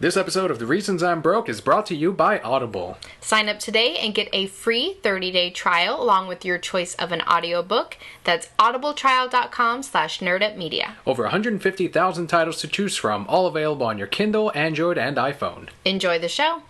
This episode of The Reasons I'm Broke is brought to you by Audible. Sign up today and get a free 30-day trial along with your choice of an audiobook. That's audibletrial.com/nerdupmedia. Over 150,000 titles to choose from, all available on your Kindle, Android, and iPhone. Enjoy the show.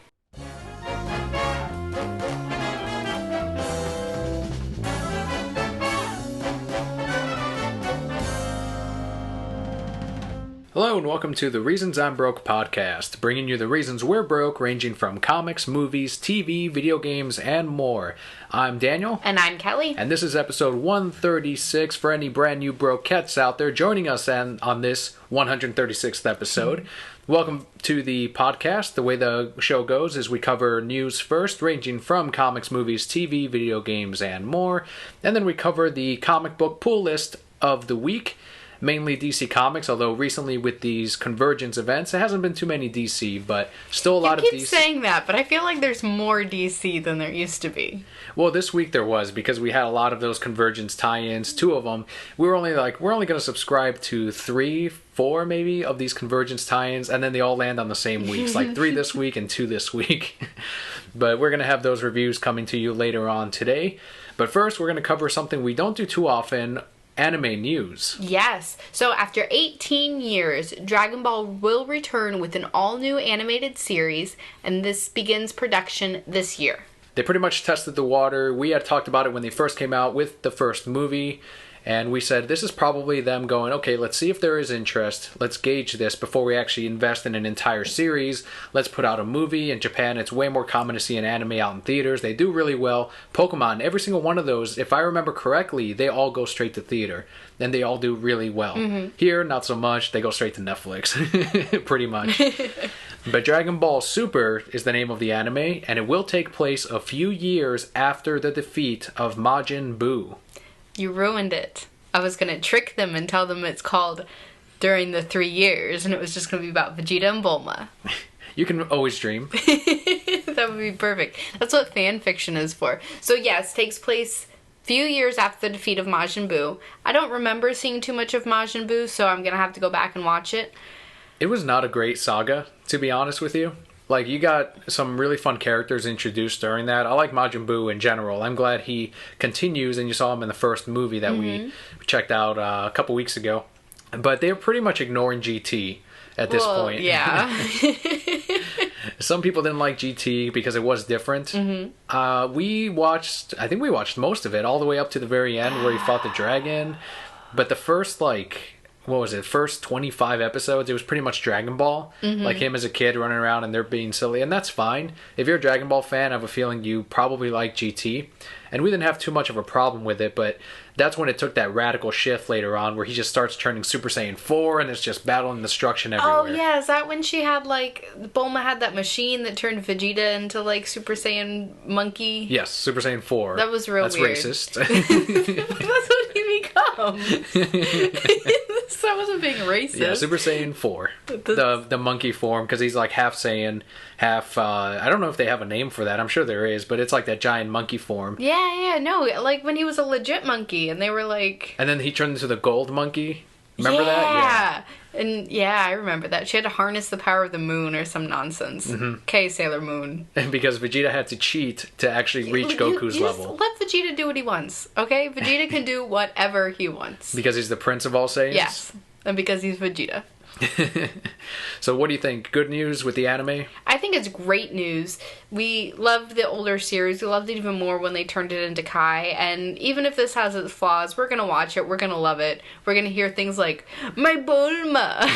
Hello and welcome to the Reasons I'm Broke podcast, bringing you the reasons we're broke, ranging from comics, movies, TV, video games, and more. I'm Daniel. And I'm Kelly. And this is episode 136 for any brand new brokettes out there joining us on this 136th episode. Welcome to the podcast. The way the show goes is we cover news first, ranging from comics, movies, TV, video games, and more. And then we cover the comic book pool list of the week. Mainly DC Comics, although recently with these Convergence events, it hasn't been too many DC, but still a lot of DC. You keep saying that, but I feel like there's more DC than there used to be. Well, this week there was, because we had a lot of those Convergence tie-ins, 2 of them. We're only going to subscribe to 3, 4 maybe of these Convergence tie-ins, and then they all land on the same weeks, like 3 this week and 2 this week. But we're going to have those reviews coming to you later on today. But first, we're going to cover something we don't do too often, anime news. Yes. So after 18 years, Dragon Ball will return with an all-new animated series, and this begins production this year. They pretty much tested the water. We had talked about it when they first came out with the first movie, and we said this is probably them going, okay, let's see if there is interest. Let's gauge this before we actually invest in an entire series. Let's put out a movie. In Japan, it's way more common to see an anime out in theaters. They do really well. Pokemon, every single one of those, if I remember correctly, they all go straight to theater. And they all do really well. Mm-hmm. Here, not so much. They go straight to Netflix, pretty much. But Dragon Ball Super is the name of the anime, and it will take place a few years after the defeat of Majin Buu. You ruined it. I was going to trick them and tell them it's called During the 3 Years, and it was just going to be about Vegeta and Bulma. You can always dream. That would be perfect. That's what fan fiction is for. So yes, takes place a few years after the defeat of Majin Buu. I don't remember seeing too much of Majin Buu, so I'm going to have to go back and watch it. It was not a great saga, to be honest with you. Like, you got some really fun characters introduced during that. I like Majin Buu in general. I'm glad he continues, and you saw him in the first movie that we checked out a couple weeks ago. But they're pretty much ignoring GT at this point. Yeah. Some people didn't like GT because it was different. Mm-hmm. I think we watched most of it, all the way up to the very end where he fought the dragon. But the first, first 25 episodes, it was pretty much Dragon Ball. Mm-hmm. Like him as a kid running around and they're being silly. And that's fine. If you're a Dragon Ball fan, I have a feeling you probably like GT. And we didn't have too much of a problem with it, but that's when it took that radical shift later on where he just starts turning Super Saiyan 4 and it's just battle and destruction everywhere. Oh, yeah. Is that when she had, Bulma had that machine that turned Vegeta into, Super Saiyan monkey? Yes, Super Saiyan 4. That was real weird. That's racist. That's what he becomes. That wasn't being racist. Yeah, Super Saiyan 4. The monkey form, because he's half Saiyan, half... I don't know if they have a name for that. I'm sure there is, but it's like that giant monkey form. Yeah, no. Like when he was a legit monkey, and they were like... And then he turned into the gold monkey. Remember that? Yeah. And I remember that. She had to harness the power of the moon or some nonsense. Mm-hmm. Okay, Sailor Moon. And because Vegeta had to cheat to actually reach Goku's level. Let Vegeta do what he wants, okay? Vegeta can do whatever he wants. Because he's the Prince of all Saiyans? Yes. And because he's Vegeta. So what do you think? Good news with the anime? I think it's great news. We loved the older series. We loved it even more when they turned it into Kai. And even if this has its flaws, we're going to watch it. We're going to love it. We're going to hear things like, my Bulma!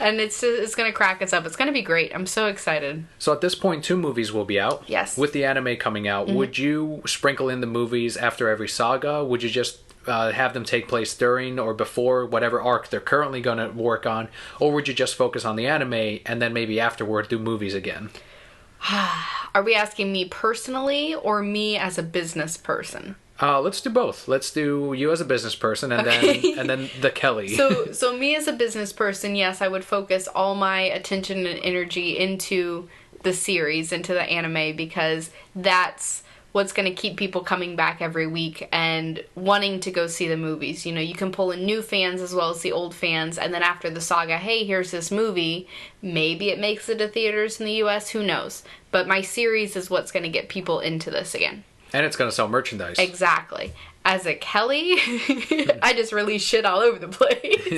And it's going to crack us up. It's going to be great. I'm so excited. So at this point, 2 movies will be out. Yes. With the anime coming out, would you sprinkle in the movies after every saga? Would you just... have them take place during or before whatever arc they're currently going to work on? Or would you just focus on the anime and then maybe afterward do movies again? Are we asking me personally or me as a business person? Let's do both. Let's do you as a business person and then the Kelly. So me as a business person, yes, I would focus all my attention and energy into the series, into the anime, because that's what's going to keep people coming back every week and wanting to go see the movies. You know, you can pull in new fans as well as the old fans, and then after the saga, hey, here's this movie, maybe it makes it to theaters in the US, who knows. But my series is what's going to get people into this again. And it's going to sell merchandise. Exactly. As a Kelly, I just release shit all over the place.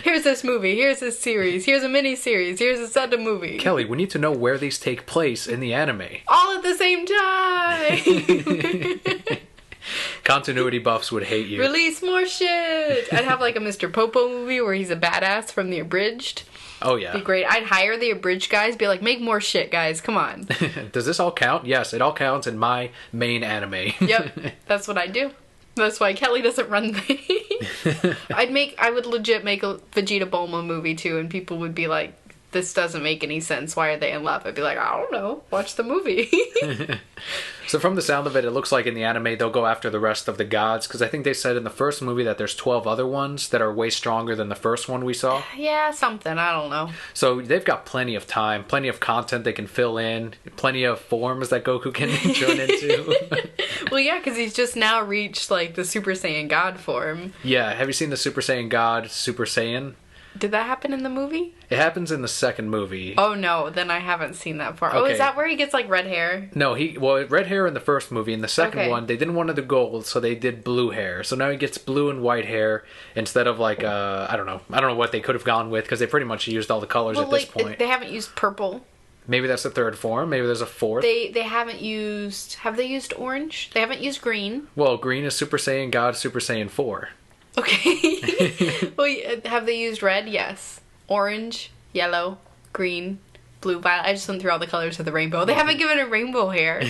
Here's this movie, here's this series, here's a mini-series, here's a set of movie. Kelly, we need to know where these take place in the anime. All at the same time! Continuity buffs would hate you. Release more shit! I'd have like a Mr. Popo movie where he's a badass from the Abridged. Oh, yeah. Be great. I'd hire the Abridged guys, be like, make more shit, guys, come on. Does this all count? Yes, it all counts in my main anime. Yep, that's what I do. That's why Kelly doesn't run things. I would legit make a Vegeta Bulma movie too, and people would be like, this doesn't make any sense. Why are they in love? I'd be like, I don't know. Watch the movie. So from the sound of it, it looks like in the anime they'll go after the rest of the gods, because I think they said in the first movie that there's 12 other ones that are way stronger than the first one we saw. Yeah, something. I don't know. So they've got plenty of time, plenty of content they can fill in, plenty of forms that Goku can turn into. Well, yeah, because he's just now reached like the Super Saiyan God form. Yeah, have you seen the Super Saiyan God, Super Saiyan? Did that happen in the movie? It happens in the second movie. Oh no, then I haven't seen that part. Okay. Oh, is that where he gets like red hair? No, red hair in the first movie. In the second one, they didn't want the gold, so they did blue hair. So now he gets blue and white hair instead of like I don't know what they could have gone with, because they pretty much used all the colors at this point. They haven't used purple. Maybe that's the third form. Maybe there's a fourth. They haven't used. Have they used orange? They haven't used green. Well, green is Super Saiyan God, Super Saiyan 4. Okay. Well, have they used red? Yes. Orange, yellow, green, blue, violet. I just went through all the colors of the rainbow. They haven't given it rainbow hair.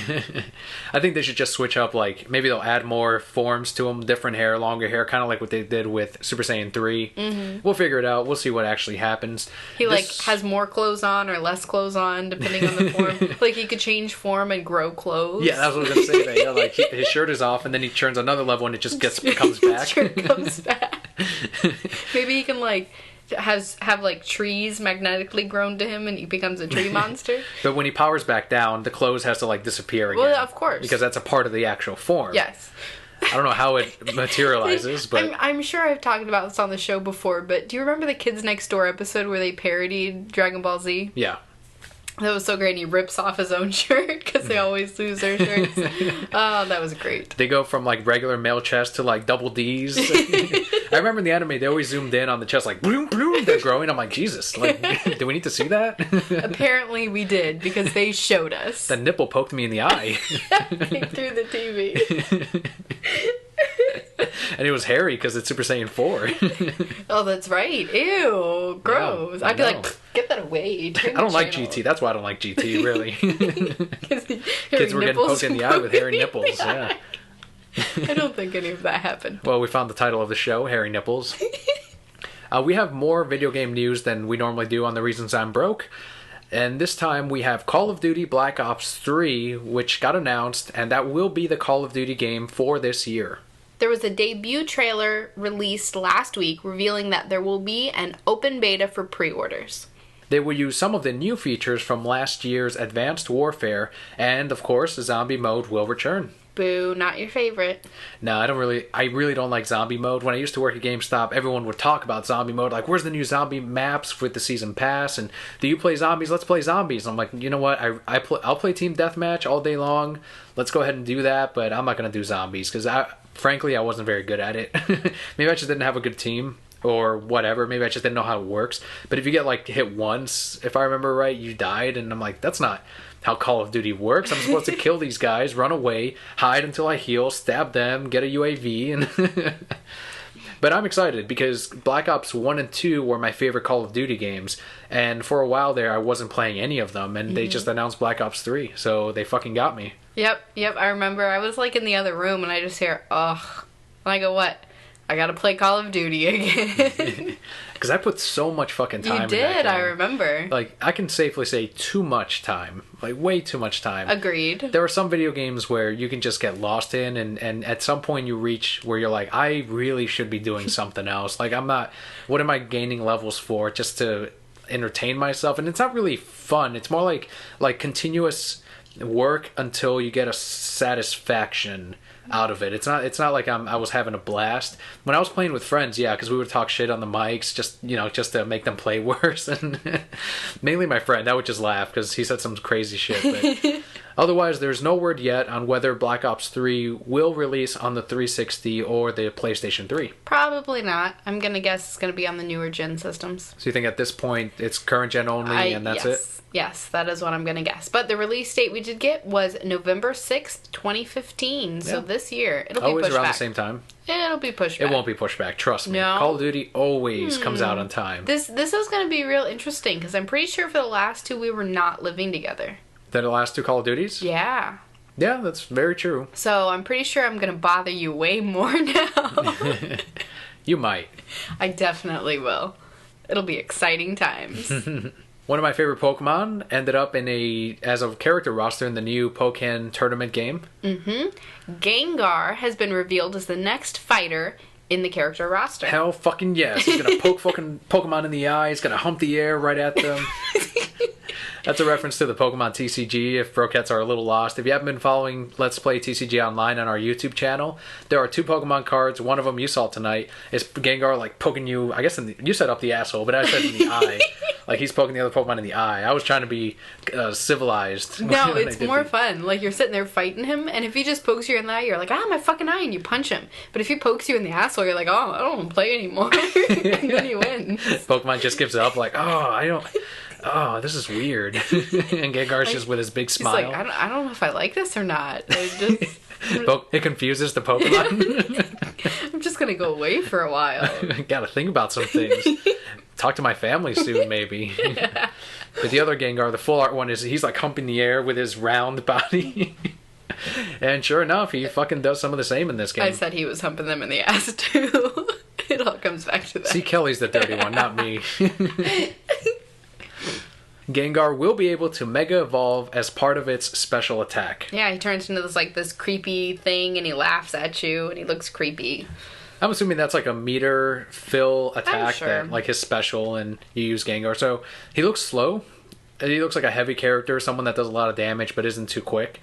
I think they should just switch up, like, maybe they'll add more forms to them, different hair, longer hair, kind of like what they did with Super Saiyan 3. Mm-hmm. We'll figure it out. We'll see what actually happens. He, has more clothes on or less clothes on, depending on the form. Like, he could change form and grow clothes. Yeah, that's what I was going to say. That. Yeah, like, his shirt is off, and then he turns another level, and it just comes back. His shirt comes back. Maybe he can, like... have like trees magnetically grown to him and he becomes a tree monster. But when he powers back down, the clothes has to like disappear again. Well, of course. Because that's a part of the actual form. Yes. I don't know how it materializes, but... I'm sure I've talked about this on the show before, but do you remember the Kids Next Door episode where they parodied Dragon Ball Z? Yeah. That was so great, and he rips off his own shirt because they always lose their shirts. Oh, that was great. They go from like regular male chest to like double D's. I remember in the anime they always zoomed in on the chest like bloom bloom. They're growing. I'm like, Jesus, like, do we need to see that? Apparently we did, because they showed us. The nipple poked me in the eye. Through the TV. And it was hairy because it's Super Saiyan 4. Oh, that's right. Ew, gross. No, I'd be like, get that away. I don't like GT. That's why I don't like GT, really. Kids were getting poked in the eye with hairy nipples. Yeah. I don't think any of that happened. Well, we found the title of the show, Hairy Nipples. We have more video game news than we normally do on The Reasons I'm Broke. And this time we have Call of Duty Black Ops 3, which got announced, and that will be the Call of Duty game for this year. There was a debut trailer released last week revealing that there will be an open beta for pre-orders. They will use some of the new features from last year's Advanced Warfare, and of course, the zombie mode will return. Boo, not your favorite. No, I really don't like zombie mode. When I used to work at GameStop, everyone would talk about zombie mode, like, where's the new zombie maps with the season pass, and do you play zombies? Let's play zombies. I'm like, you know what, I'll play Team Deathmatch all day long. Let's go ahead and do that, but I'm not going to do zombies, because frankly, I wasn't very good at it. Maybe I just didn't have a good team, or whatever. Maybe I just didn't know how it works. But if you get, like, hit once, if I remember right, you died, and I'm like, that's not how Call of Duty works. I'm supposed to kill these guys, run away, hide until I heal, stab them, get a UAV, and... But I'm excited because Black Ops 1 and 2 were my favorite Call of Duty games, and for a while there I wasn't playing any of them, and they just announced Black Ops 3, so they fucking got me. Yep, I remember. I was like in the other room and I just hear, ugh. And I go, what? I gotta play Call of Duty again. Because I put so much fucking time in that game. You did, I remember. Like, I can safely say too much time. Like, way too much time. Agreed. There are some video games where you can just get lost in, and at some point you reach where you're like, I really should be doing something else. Like, what am I gaining levels for? Just to entertain myself? And it's not really fun. It's more like continuous work until you get a satisfaction out of it. It's not like I was having a blast when I was playing with friends. Yeah, because we would talk shit on the mics, just to make them play worse, and mainly my friend. I would just laugh because he said some crazy shit. But otherwise, there's no word yet on whether Black Ops 3 will release on the 360 or the PlayStation 3. Probably not. I'm gonna guess it's gonna be on the newer gen systems. So you think at this point it's current gen only, and that's it? Yes, that is what I'm going to guess. But the release date we did get was November 6th, 2015. So this year. It'll be always pushed around back. the same time. It'll be pushed back. It won't be pushed back, trust me. No? Call of Duty always comes out on time. This is going to be real interesting because I'm pretty sure for the last two we were not living together. The last two Call of Duties? Yeah. Yeah, that's very true. So I'm pretty sure I'm going to bother you way more now. You might. I definitely will. It'll be exciting times. One of my favorite Pokemon ended up as a character roster in the new Pokken tournament game. Mm-hmm. Gengar has been revealed as the next fighter in the character roster. Hell fucking yes. He's gonna poke fucking Pokemon in the eye. He's gonna hump the air right at them. That's a reference to the Pokemon TCG, if Brokettes are a little lost. If you haven't been following Let's Play TCG Online on our YouTube channel, there are 2 Pokemon cards. One of them you saw tonight is Gengar, like, poking you, I guess you said up the asshole, but I said in the eye. Like, he's poking the other Pokemon in the eye. I was trying to be civilized. No, it's more fun. Like, you're sitting there fighting him, and if he just pokes you in the eye, you're like, my fucking eye, and you punch him. But if he pokes you in the asshole, you're like, I don't want to play anymore. And then he wins. Pokemon just gives up, like, this is weird. And Gengar's just with his big smile. He's like, I don't know if I like this or not. It confuses the Pokemon. I'm just going to go away for a while. Gotta think about some things. Talk to my family soon, maybe. But the other Gengar, the full art one, he's like humping the air with his round body. And sure enough, he fucking does some of the same in this game. I said he was humping them in the ass, too. It all comes back to that. See, Kelly's the dirty one, not me. Gengar will be able to Mega Evolve as part of its special attack. Yeah, he turns into this creepy thing, and he laughs at you, and he looks creepy. I'm assuming that's like a meter fill attack, sure. that like his special, and you use Gengar. So he looks slow. He looks like a heavy character, someone that does a lot of damage but isn't too quick.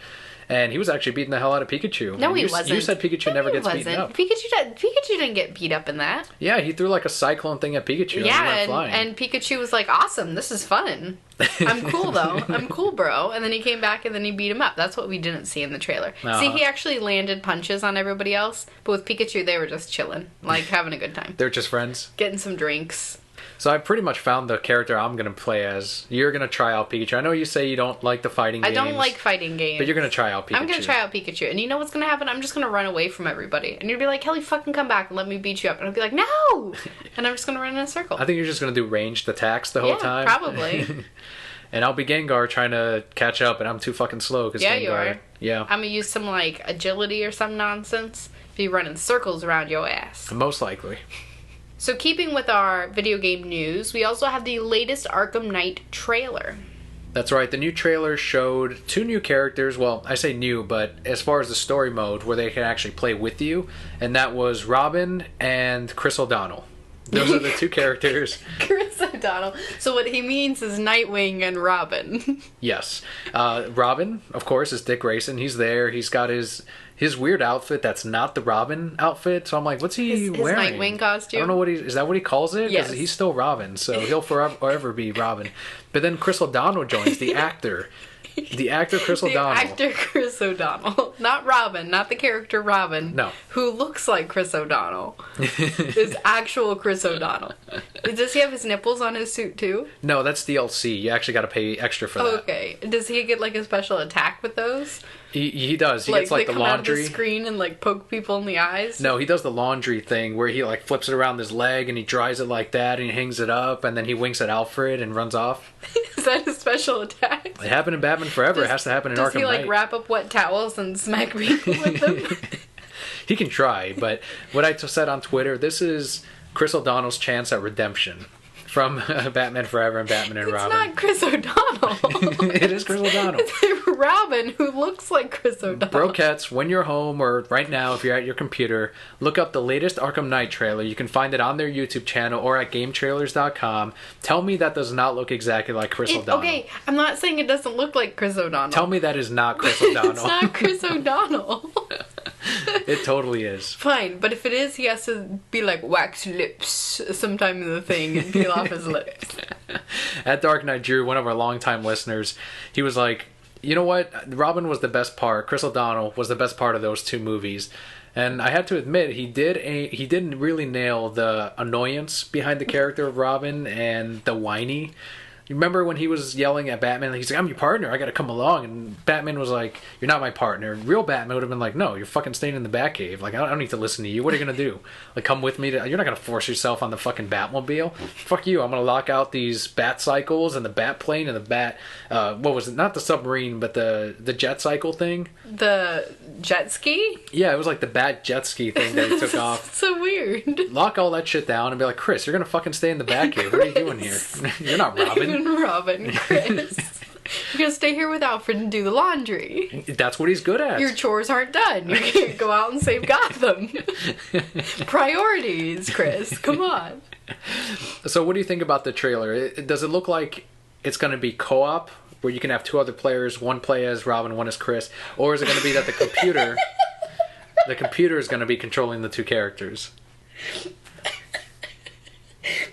And he was actually beating the hell out of Pikachu. No, he wasn't. You said Pikachu never gets beaten up. Pikachu didn't get beat up in that. Yeah, he threw like a cyclone thing at Pikachu. Yeah, and he went flying. and Pikachu was like, awesome, this is fun. I'm cool, though. I'm cool, bro. And then he came back and then he beat him up. That's what we didn't see in the trailer. Uh-huh. See, he actually landed punches on everybody else. But with Pikachu, they were just chilling. Like, having a good time. They're just friends? Getting some drinks. So I pretty much found the character I'm going to play as. You're going to try out Pikachu. I know you say you don't like the fighting games. I don't like fighting games. But you're going to try out Pikachu. I'm going to try out Pikachu. And you know what's going to happen? I'm just going to run away from everybody. And you'll be like, Kelly, fucking come back and let me beat you up. And I'll be like, no! And I'm just going to run in a circle. I think you're just going to do ranged attacks the whole time. Yeah, probably. And I'll be Gengar trying to catch up, and I'm too fucking slow. Yeah, Gengar, you are. Yeah. I'm going to use some, agility or some nonsense. Be running circles around your ass. Most likely. So keeping with our video game news, we also have the latest Arkham Knight trailer. That's right. The new trailer showed 2 new characters. Well, I say new, but as far as the story mode, where they can actually play with you, and that was Robin and Chris O'Donnell. Those are the 2 characters. Chris O'Donnell. So what he means is Nightwing and Robin. Yes. Robin, of course, is Dick Grayson. He's there. He's got his weird outfit that's not the Robin outfit. So I'm like, what's he wearing? His Nightwing costume? I don't know is that what he calls it? Yes. He's still Robin, so he'll forever be Robin. But then Chris O'Donnell joins, the actor. The actor Chris O'Donnell. The actor Chris O'Donnell. Not Robin, not the character Robin. No. Who looks like Chris O'Donnell. Is actual Chris O'Donnell. Does he have his nipples on his suit too? No, that's DLC. You actually got to pay extra for that. Okay. Does he get a special attack with those? He does. He gets they the come laundry. Out of the screen and poke people in the eyes. No, he does the laundry thing where he flips it around his leg and he dries it like that and he hangs it up and then he winks at Alfred and runs off. Is that a special attack? It happened in Batman Forever. It has to happen in Arkham Knight. Does he wrap up wet towels and smack people with them? He can try, but what I said on Twitter, this is Chris O'Donnell's chance at redemption from Batman Forever and Batman and Robin. It's not Chris O'Donnell. It is Chris O'Donnell. It's Robin who looks like Chris O'Donnell. Brokettes, when you're home or right now if you're at your computer, look up the latest Arkham Knight trailer. You can find it on their YouTube channel or at GameTrailers.com. Tell me that does not look exactly like Chris O'Donnell. Okay, I'm not saying it doesn't look like Chris O'Donnell. Tell me that is not Chris O'Donnell. It's not Chris O'Donnell. It totally is. Fine, but if it is, he has to be like wax lips sometime in the thing and peel off his lips. At Dark Knight Drew, one of our longtime listeners, he was like, you know what? Robin was the best part. Chris O'Donnell was the best part of those two movies. And I have to admit, he didn't really nail the annoyance behind the character of Robin and the whiny. You remember when he was yelling at Batman, he's like, I'm your partner, I gotta come along. And Batman was like, you're not my partner. Real Batman would have been like, no, you're fucking staying in the Batcave. Like, I don't need to listen to you. What are you gonna do? Like, come with me you're not gonna force yourself on the fucking Batmobile. Fuck you, I'm gonna lock out these bat cycles and the bat plane and the bat, what was it? Not the submarine, but the jet cycle thing. The jet ski? Yeah, it was like the bat jet ski thing that he took off. So weird. Lock all that shit down and be like, Chris, you're gonna fucking stay in the Batcave. What are you doing here? You're not Robin. Robin, Chris. You're gonna stay here with Alfred and do the laundry. That's what he's good at. Your chores aren't done. You can't go out and save Gotham. Priorities, Chris. Come on. So what do you think about the trailer? Does it look like it's going to be co-op, where you can have two other players, one play as Robin, one as Chris? Or is it going to be that the computer is going to be controlling the two characters?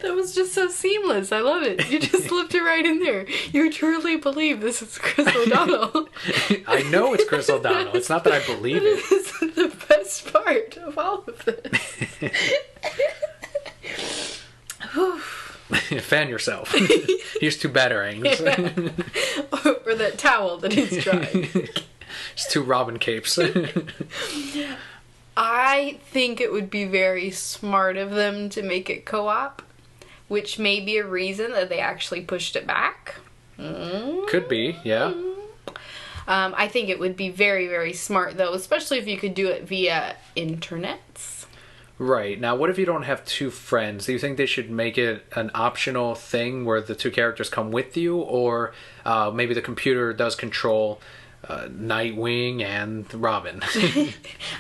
That was just so seamless. I love it. You just slipped it right in there. You truly believe this is Chris O'Donnell. I know it's Chris O'Donnell. It's not that I believe it. This is the best part of all of this. Fan yourself. Here's two batarangs. Yeah. Or that towel that he's drying. Just two Robin capes. I think it would be very smart of them to make it co-op, which may be a reason that they actually pushed it back. Could be, yeah. I think it would be very, very smart, though, especially if you could do it via internets. Right. Now, what if you don't have two friends? Do you think they should make it an optional thing where the two characters come with you, or maybe the computer does control Nightwing and Robin?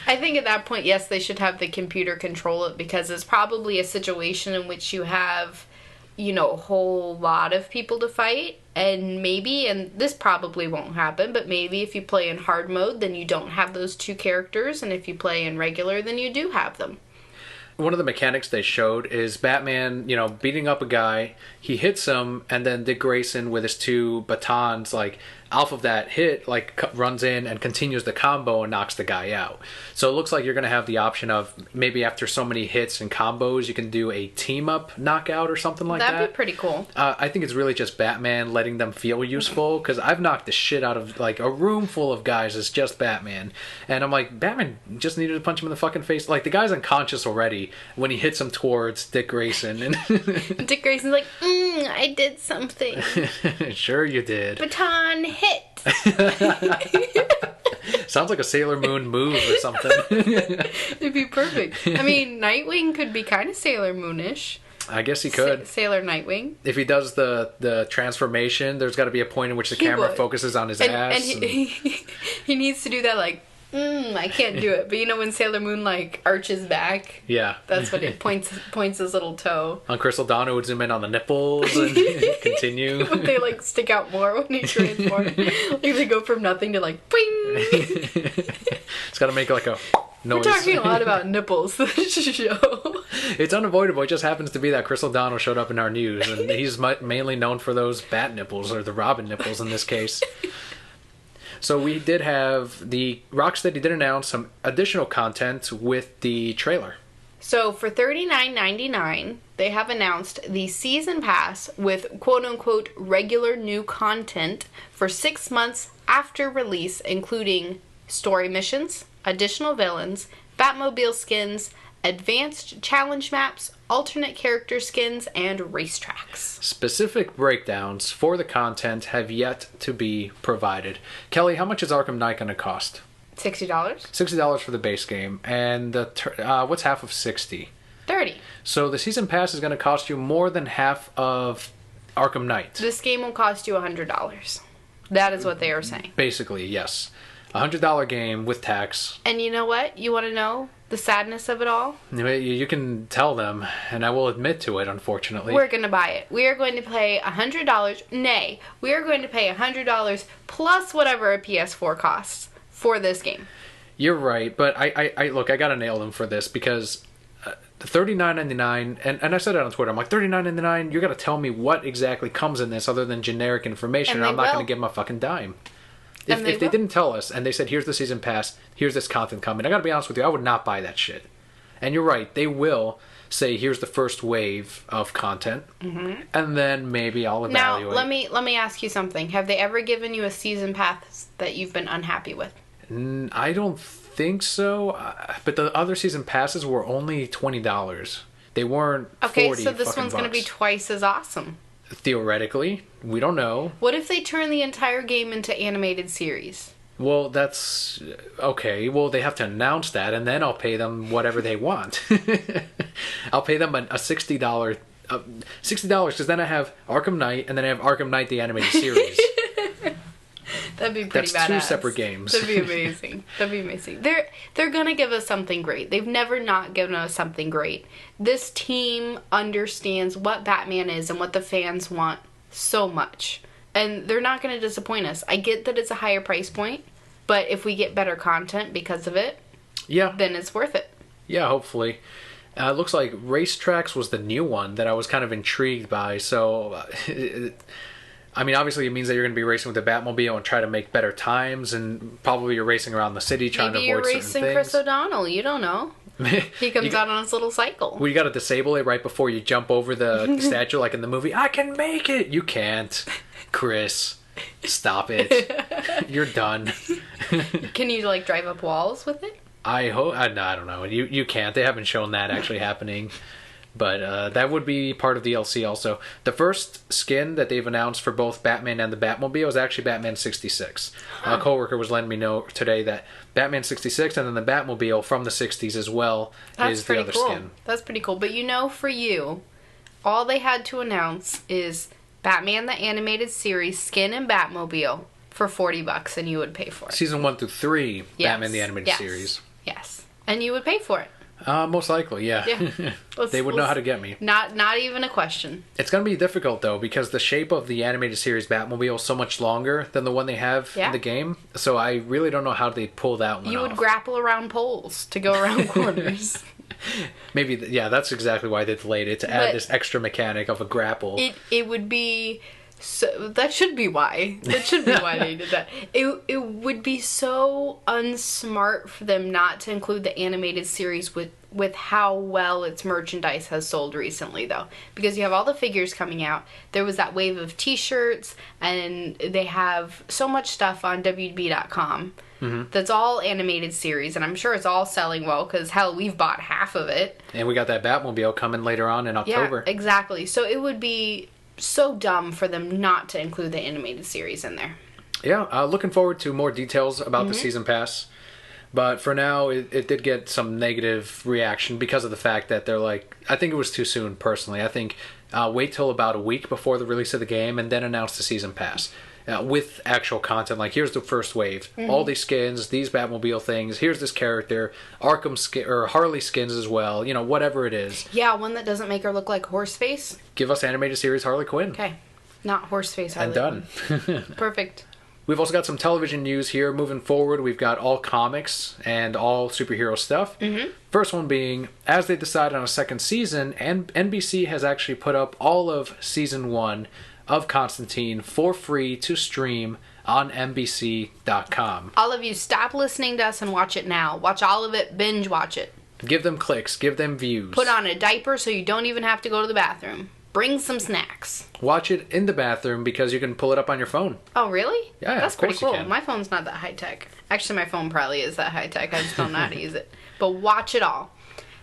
I think at that point, yes, they should have the computer control it, because it's probably a situation in which you have, you know, a whole lot of people to fight, and maybe, and this probably won't happen, but maybe if you play in hard mode, then you don't have those two characters, and if you play in regular, then you do have them. One of the mechanics they showed is Batman, you know, beating up a guy, he hits him, and then Dick Grayson with his two batons, like, off of that hit, like, runs in and continues the combo and knocks the guy out. So it looks like you're going to have the option of maybe after so many hits and combos, you can do a team-up knockout or something like that. That'd be pretty cool. I think it's really just Batman letting them feel useful, because I've knocked the shit out of, like, a room full of guys as just Batman. And I'm like, Batman just needed to punch him in the fucking face. Like, the guy's unconscious already when he hits him towards Dick Grayson. And Dick Grayson's like, I did something. Sure you did. Baton hit. Sounds like a Sailor Moon move or something. It'd be perfect. I mean, Nightwing could be kind of Sailor Moonish. I guess he could. Sailor Nightwing. If he does the transformation, there's got to be a point in which the camera focuses on his ass. And he needs to do that, like, I can't do it. But you know when Sailor Moon, like, arches back? Yeah. That's what it points his little toe. On Chris O'Donnell would zoom in on the nipples and continue. Would they, like, stick out more when he transforms? Like, they go from nothing to, like, bing! It's got to make, like, a noise. We're talking a lot about nipples this show. It's unavoidable. It just happens to be that Chris O'Donnell showed up in our news, and he's mainly known for those bat nipples, or the Robin nipples in this case. So we did have Rocksteady did announce some additional content with the trailer. So for $39.99, they have announced the season pass with quote-unquote regular new content for 6 months after release, including story missions, additional villains, Batmobile skins, advanced challenge maps, alternate character skins, and racetracks. Specific breakdowns for the content have yet to be provided. Kelly, how much is Arkham Knight going to cost? $60. $60 for the base game. And what's half of 60? $30. So the season pass is going to cost you more than half of Arkham Knight. This game will cost you $100. That is what they are saying. Basically, yes. $100 game with tax. And you know what? You want to know the sadness of it all? You can tell them, and I will admit to it, unfortunately. We're going to buy it. We are going to pay $100. Nay, we are going to pay $100 plus whatever a PS4 costs for this game. You're right, but I look, I got to nail them for this because the $39.99, and I said it on Twitter, I'm like, $39.99, you got to tell me what exactly comes in this other than generic information, and I'm not going to give them a fucking dime. If they didn't tell us and they said, here's the season pass, here's this content coming, I gotta be honest with you, I would not buy that shit. And you're right, they will say, here's the first wave of content, and then maybe I'll evaluate. Now, let me ask you something. Have they ever given you a season pass that you've been unhappy with? I don't think so, but the other season passes were only $20. They weren't Okay, $40 so this one's going to be twice as awesome. Theoretically, we don't know. What if they turn the entire game into animated series? Well, that's okay. Well, they have to announce that, and then I'll pay them whatever they want. I'll pay them a $60, because then I have Arkham Knight, and then I have Arkham Knight the animated series. That'd be pretty badass. That's two separate games. That'd be amazing. That'd be amazing. They're gonna give us something great. They've never not given us something great. This team understands what Batman is and what the fans want so much. And they're not gonna disappoint us. I get that it's a higher price point, but if we get better content because of it, then it's worth it. Yeah, hopefully. It looks like Racetracks was the new one that I was kind of intrigued by, so... I mean, obviously it means that you're going to be racing with the Batmobile and try to make better times, and probably you're racing around the city trying to avoid certain things. Maybe you're racing Chris O'Donnell. You don't know. He comes out on his little cycle. Well, you got to disable it right before you jump over the statue, like in the movie. I can make it! You can't. Chris, stop it. You're done. Can you, like, drive up walls with it? I hope... I don't know. You can't. They haven't shown that actually happening. But that would be part of DLC also. The first skin that they've announced for both Batman and the Batmobile is actually Batman 66. A coworker was letting me know today that Batman 66 and then the Batmobile from the 60s as well is the other skin. That's pretty cool. But you know, for you, all they had to announce is Batman the Animated Series skin and Batmobile for $40 and you would pay for it. Season 1 through 3, Batman the Animated Series. Yes. And you would pay for it. Most likely, yeah. They would know how to get me. Not even a question. It's going to be difficult, though, because the shape of the animated series Batmobile is so much longer than the one they have in the game. So I really don't know how they'd pull that one off. You would grapple around poles to go around corners. Maybe, that's exactly why they delayed it, to add this extra mechanic of a grapple. It would be... So that should be why. That should be why they did that. It would be so unsmart for them not to include the animated series with how well its merchandise has sold recently, though. Because you have all the figures coming out. There was that wave of t-shirts, and they have so much stuff on WB.com that's all animated series, and I'm sure it's all selling well, because hell, we've bought half of it. And we got that Batmobile coming later on in October. Yeah, exactly. So it would be so dumb for them not to include the animated series in there. Yeah, looking forward to more details about the season pass. But for now, it did get some negative reaction because of the fact that they're like, I think it was too soon, personally. I think wait till about a week before the release of the game and then announce the season pass. With actual content, like here's the first wave, all these skins, these Batmobile things, here's this character, Arkham skin or Harley skins as well, whatever it is. Yeah, one that doesn't make her look like Horseface. Give us animated series Harley Quinn. Okay, not Horseface Harley. And done. Perfect. We've also got some television news here. Moving forward, we've got all comics and all superhero stuff. First one being, as they decide on a second season, and NBC has actually put up all of season 1 of Constantine for free to stream on NBC.com. All of you, stop listening to us and watch it now. Watch all of it, binge watch it. Give them clicks, give them views. Put on a diaper so you don't even have to go to the bathroom. Bring some snacks. Watch it in the bathroom because you can pull it up on your phone. Oh, really? Yeah, that's of course pretty cool. you can. My phone's not that high tech. Actually, my phone probably is that high tech. I just don't know how to use it. But watch it all.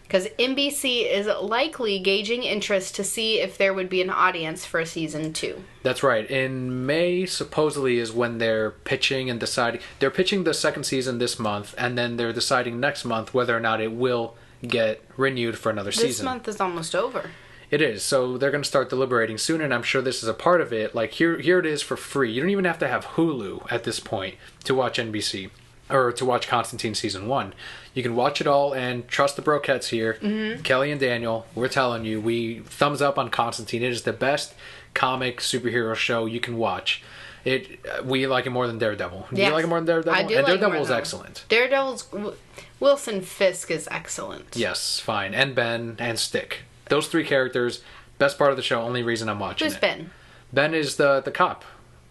Because NBC is likely gauging interest to see if there would be an audience for season 2. That's right. In May, supposedly, is when they're pitching and deciding. They're pitching the second season this month, and then they're deciding next month whether or not it will get renewed for another season. This month is almost over. It is. So they're going to start deliberating soon, and I'm sure this is a part of it. Like, here it is for free. You don't even have to have Hulu at this point to watch NBC or to watch Constantine Season 1. You can watch it all and trust the Brokettes here. Mm-hmm. Kelly and Daniel, we're telling you, we thumbs up on Constantine. It is the best comic superhero show you can watch. We like it more than Daredevil. Do you like it more than Daredevil? I do. And like Daredevil is excellent. Daredevil's Wilson Fisk is excellent. Yes, fine. And Ben and Stick. Those three characters, best part of the show, only reason I'm watching Who's it. Ben? Ben is the cop.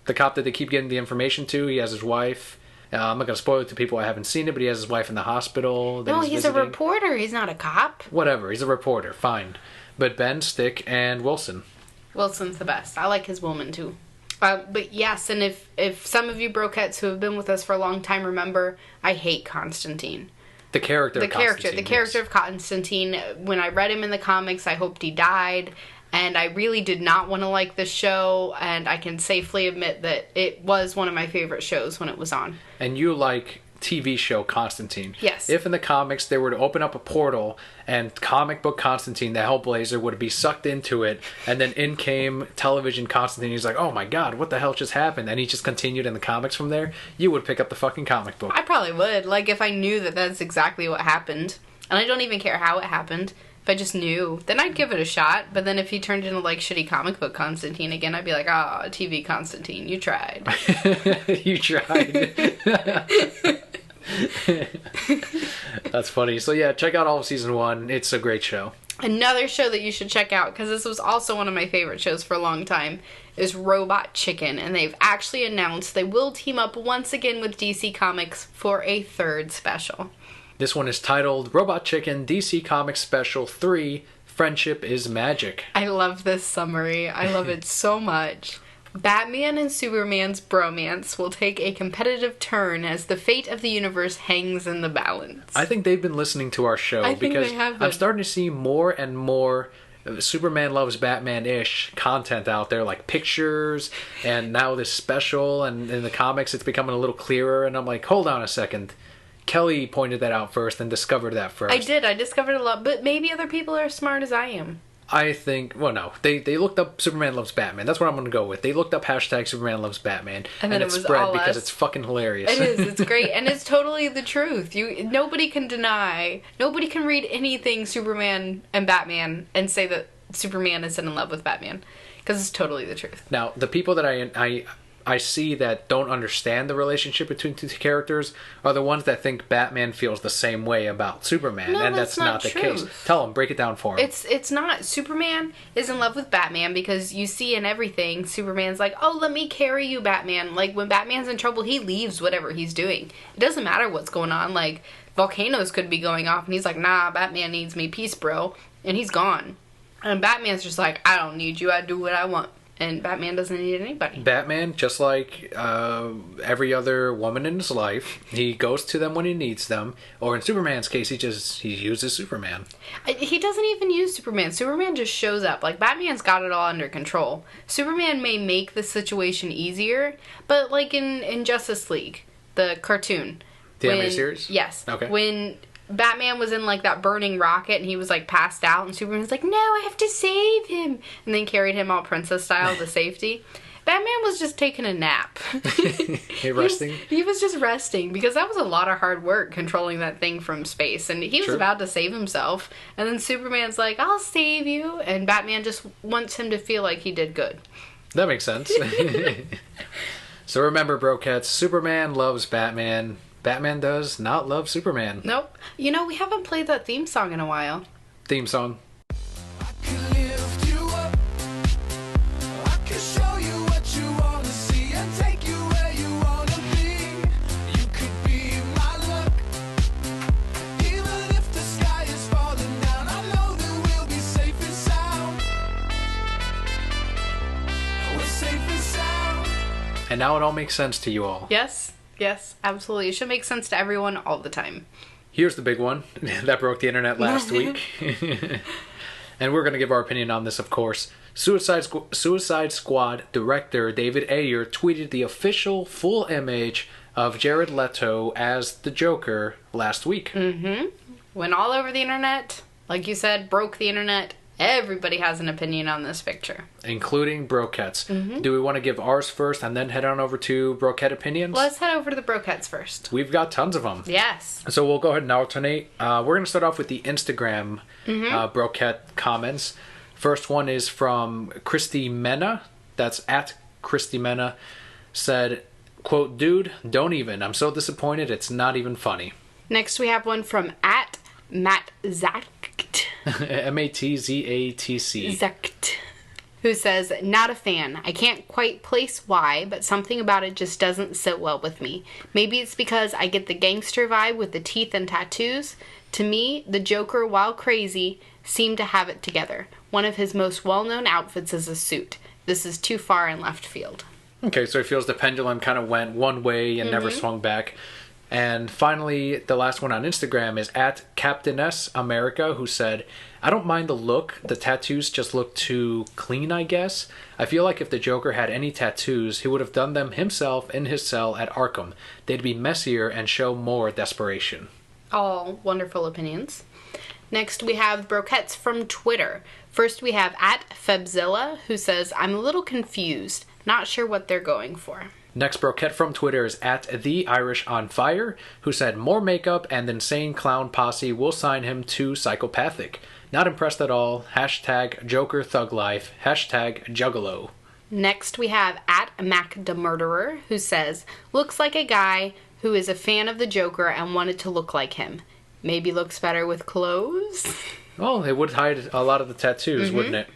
The cop that they keep getting the information to. He has his wife. I'm not going to spoil it to people I haven't seen it, but he has his wife in the hospital. No, he's a reporter. He's not a cop. Whatever. He's a reporter. Fine. But Ben, Stick, and Wilson. Wilson's the best. I like his woman, too. But yes, and if some of you Brokettes who have been with us for a long time remember, I hate Constantine. The character of Constantine. When I read him in the comics, I hoped he died, and I really did not want to like this show, and I can safely admit that it was one of my favorite shows when it was on. And you like TV show Constantine. Yes. If in the comics they were to open up a portal and comic book Constantine, the Hellblazer, would be sucked into it, and then in came television Constantine, he's like, oh my god, what the hell just happened? And he just continued in the comics from there, you would pick up the fucking comic book. I probably would. Like, if I knew that that's exactly what happened, and I don't even care how it happened, if I just knew, then I'd give it a shot. But then if he turned into, like, shitty comic book Constantine again, I'd be like, TV Constantine, you tried. You tried. That's funny. So yeah, check out all of season 1. It's a great show. Another show that you should check out, because this was also one of my favorite shows for a long time, is Robot Chicken. And they've actually announced they will team up once again with DC Comics for a third special. This one is titled Robot Chicken DC Comics Special 3, Friendship is Magic. I love this summary. I love it so much. Batman and Superman's bromance will take a competitive turn as the fate of the universe hangs in the balance. I think they've been listening to our show because I'm starting to see more and more Superman Loves Batman-ish content out there, like pictures, and now this special, and in the comics it's becoming a little clearer, and I'm like, hold on a second. Kelly pointed that out first and discovered that first. I did. I discovered a lot, but maybe other people are as smart as I am. I think, well, no. They looked up Superman Loves Batman. That's what I'm going to go with. They looked up hashtag Superman Loves Batman. And then it was spread all because us. It's fucking hilarious. It is. It's great. And it's totally the truth. Nobody can deny, nobody can read anything Superman and Batman and say that Superman isn't in love with Batman. Because it's totally the truth. Now, the people that I see that don't understand the relationship between two characters are the ones that think Batman feels the same way about Superman, no, and that's not the case. Tell them, break it down for them. It's not. Superman is in love with Batman because you see in everything, Superman's like, oh, let me carry you, Batman. Like, when Batman's in trouble, he leaves whatever he's doing. It doesn't matter what's going on. Like, volcanoes could be going off, and he's like, nah, Batman needs me, peace, bro. And he's gone. And Batman's just like, I don't need you, I do what I want. And Batman doesn't need anybody. Batman, just like every other woman in his life, he goes to them when he needs them. Or in Superman's case, he uses Superman. He doesn't even use Superman. Superman just shows up. Like, Batman's got it all under control. Superman may make the situation easier, but like in Justice League, the cartoon. The animated series? Yes. Okay. When Batman was in, like, that burning rocket, and he was, like, passed out, and Superman was like, no, I have to save him, and then carried him all princess style to safety. Batman was just taking a nap. Resting? He was just resting, because that was a lot of hard work, controlling that thing from space, and he was about to save himself, and then Superman's like, I'll save you, and Batman just wants him to feel like he did good. That makes sense. So remember, Brokettes, Superman loves Batman. Batman does not love Superman. Nope. You know, we haven't played that theme song in a while. Theme song. And now it all makes sense to you all. Yes. Yes, absolutely. It should make sense to everyone all the time. Here's the big one that broke the internet last week. And we're going to give our opinion on this, of course. Suicide Squad director David Ayer tweeted the official full image of Jared Leto as the Joker last week. Mm-hmm. went all over the internet. Like you said, broke the internet. Everybody has an opinion on this picture. Including Broquettes. Do we want to give ours first and then head on over to Broquette opinions? Let's head over to the Broquettes first. We've got tons of them. Yes. So we'll go ahead and alternate. We're going to start off with the Instagram Broquette comments. First one is from Christy Mena. That's at Christy Mena. Said, quote, "Dude, don't even. I'm so disappointed it's not even funny." Next we have one from at Matt Zacht. Matzatc. Zacht. Who says, "Not a fan. I can't quite place why, but something about it just doesn't sit well with me. Maybe it's because I get the gangster vibe with the teeth and tattoos. To me, the Joker, while crazy, seemed to have it together. One of his most well-known outfits is a suit. This is too far in left field." Okay, so he feels the pendulum kind of went one way and never swung back. And finally, the last one on Instagram is at Captain S America, who said, "I don't mind the look. The tattoos just look too clean, I guess. I feel like if the Joker had any tattoos, he would have done them himself in his cell at Arkham. They'd be messier and show more desperation." All wonderful opinions. Next we have Broquettes from Twitter. First we have at Febzilla, who says, "I'm a little confused. Not sure what they're going for." Next Broquette from Twitter is at The Irish on Fire, who said, "More makeup and insane clown posse will sign him to psychopathic. Not impressed at all. Hashtag Joker Thug Life. Hashtag Juggalo." Next we have at Mac the Murderer, who says, "Looks like a guy who is a fan of the Joker and wanted to look like him. Maybe looks better with clothes." Well, it would hide a lot of the tattoos, wouldn't it?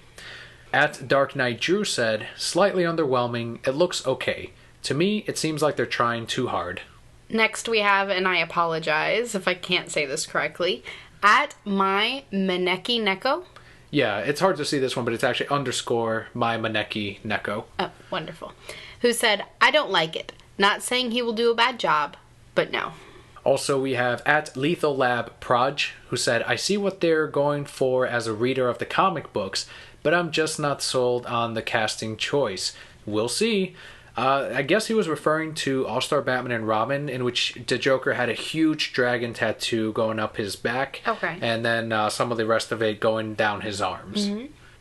At Dark Knight Drew said, "Slightly underwhelming. It looks okay. To me, it seems like they're trying too hard." Next we have, and I apologize if I can't say this correctly, at my Maneki Neko. Yeah, it's hard to see this one, but it's actually underscore my Maneki Neko. Oh, wonderful. Who said, "I don't like it. Not saying he will do a bad job, but no." Also, we have at Lethal Lab Proj, who said, "I see what they're going for as a reader of the comic books, but I'm just not sold on the casting choice. We'll see." I guess he was referring to All-Star Batman and Robin, in which the Joker had a huge dragon tattoo going up his back. Okay. And then some of the rest of it going down his arms.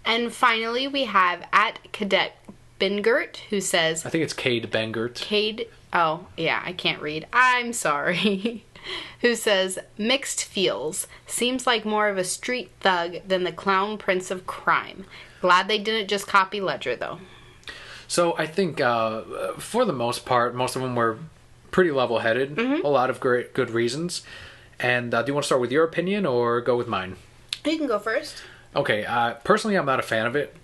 And finally, we have at Cadet Bengert, who says... I think it's Cade Bengert. Oh, yeah, I can't read. I'm sorry. Who says, "Mixed feels. Seems like more of a street thug than the clown prince of crime. Glad they didn't just copy Ledger, though." So I think, for the most part, most of them were pretty level-headed. A lot of good reasons. And do you want to start with your opinion or go with mine? You can go first. Okay, personally, I'm not a fan of it.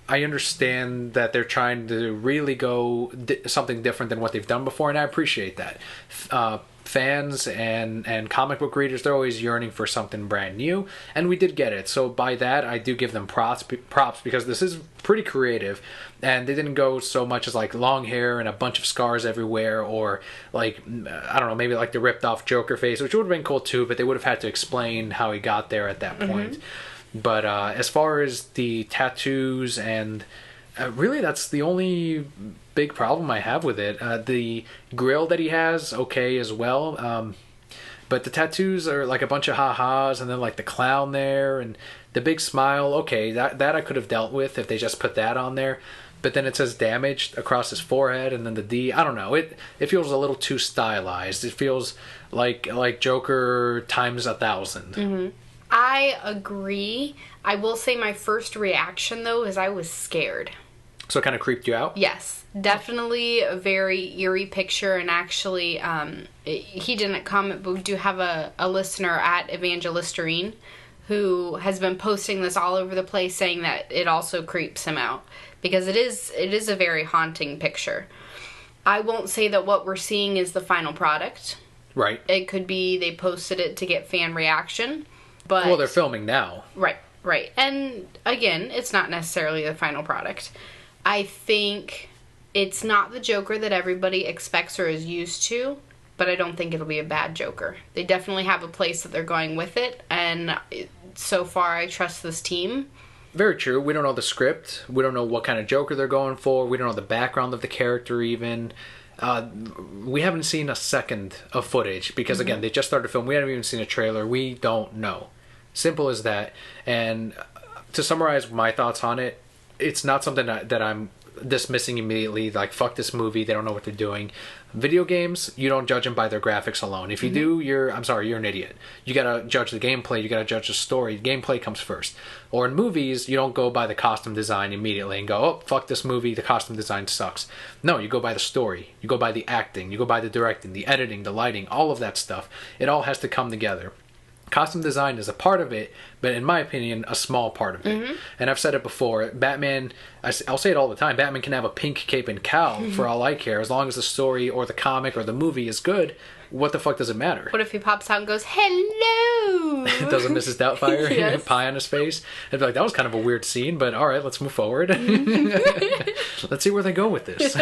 I understand that they're trying to really go something different than what they've done before, and I appreciate that. Fans and comic book readers, they're always yearning for something brand new, and we did get it. So by that, I do give them props because this is pretty creative, and they didn't go so much as like long hair and a bunch of scars everywhere, or like, I don't know, maybe like the ripped off Joker face, which would have been cool too, but they would have had to explain how he got there at that point. But as far as the tattoos and really, that's the only big problem I have with it. The grill that he has, okay as well. But the tattoos are like a bunch of ha-has, and then like the clown there, and the big smile. Okay, that I could have dealt with if they just put that on there. But then it says damaged across his forehead, and then the D. I don't know. It feels a little too stylized. It feels like Joker times 1,000. I agree. I will say my first reaction, though, is I was scared. So it kind of creeped you out? Yes. Definitely a very eerie picture, and actually, he didn't comment, but we do have a listener at Evangelisterine who has been posting this all over the place, saying that it also creeps him out, because it is a very haunting picture. I won't say that what we're seeing is the final product. Right. It could be they posted it to get fan reaction. But, well, they're filming now. Right. And again, it's not necessarily the final product. I think it's not the Joker that everybody expects or is used to, but I don't think it'll be a bad Joker. They definitely have a place that they're going with it, and so far I trust this team. Very true. We don't know the script. We don't know what kind of Joker they're going for. We don't know the background of the character even. We haven't seen a second of footage because, again, they just started film. We haven't even seen a trailer. We don't know. Simple as that. And to summarize my thoughts on it, it's not something that I'm dismissing immediately, like, fuck this movie, they don't know what they're doing. Video games, you don't judge them by their graphics alone. If you do, you're an idiot. You gotta judge the gameplay, you gotta judge the story. Gameplay comes first. Or in movies, you don't go by the costume design immediately and go, oh, fuck this movie, the costume design sucks. No, you go by the story, you go by the acting, you go by the directing, the editing, the lighting, all of that stuff. It all has to come together. Costume design is a part of it, but in my opinion, a small part of it. And I've said it before, Batman, I'll say it all the time, Batman can have a pink cape and cowl for all I care. As long as the story or the comic or the movie is good, what the fuck does it matter? What if he pops out and goes, hello? Doesn't Mrs. Doubtfire Yes. pie on his face? I'd be like, that was kind of a weird scene, but all right, let's move forward. Let's see where they go with this.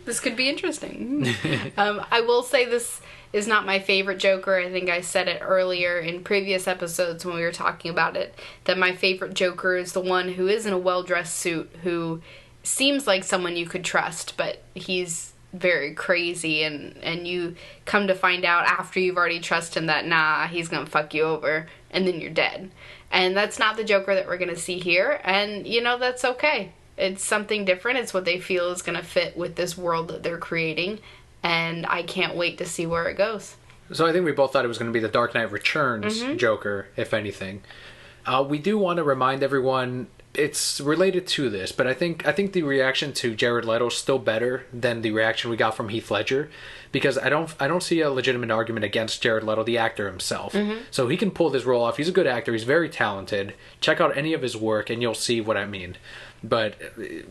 This could be interesting. I will say this is not my favorite Joker. I think I said it earlier in previous episodes when we were talking about it, that my favorite Joker is the one who is in a well-dressed suit, who seems like someone you could trust, but he's very crazy, and you come to find out after you've already trusted him that, nah, he's gonna fuck you over, and then you're dead. And that's not the Joker that we're gonna see here, and, you know, that's okay. It's something different. It's what they feel is gonna fit with this world that they're creating, and I can't wait to see where it goes. So I think we both thought it was going to be the Dark Knight Returns Joker, if anything. We do want to remind everyone it's related to this, but I think the reaction to Jared Leto is still better than the reaction we got from Heath Ledger, because I don't see a legitimate argument against Jared Leto, the actor himself. So he can pull this role off. He's a good actor. He's very talented. Check out any of his work, and you'll see what I mean. But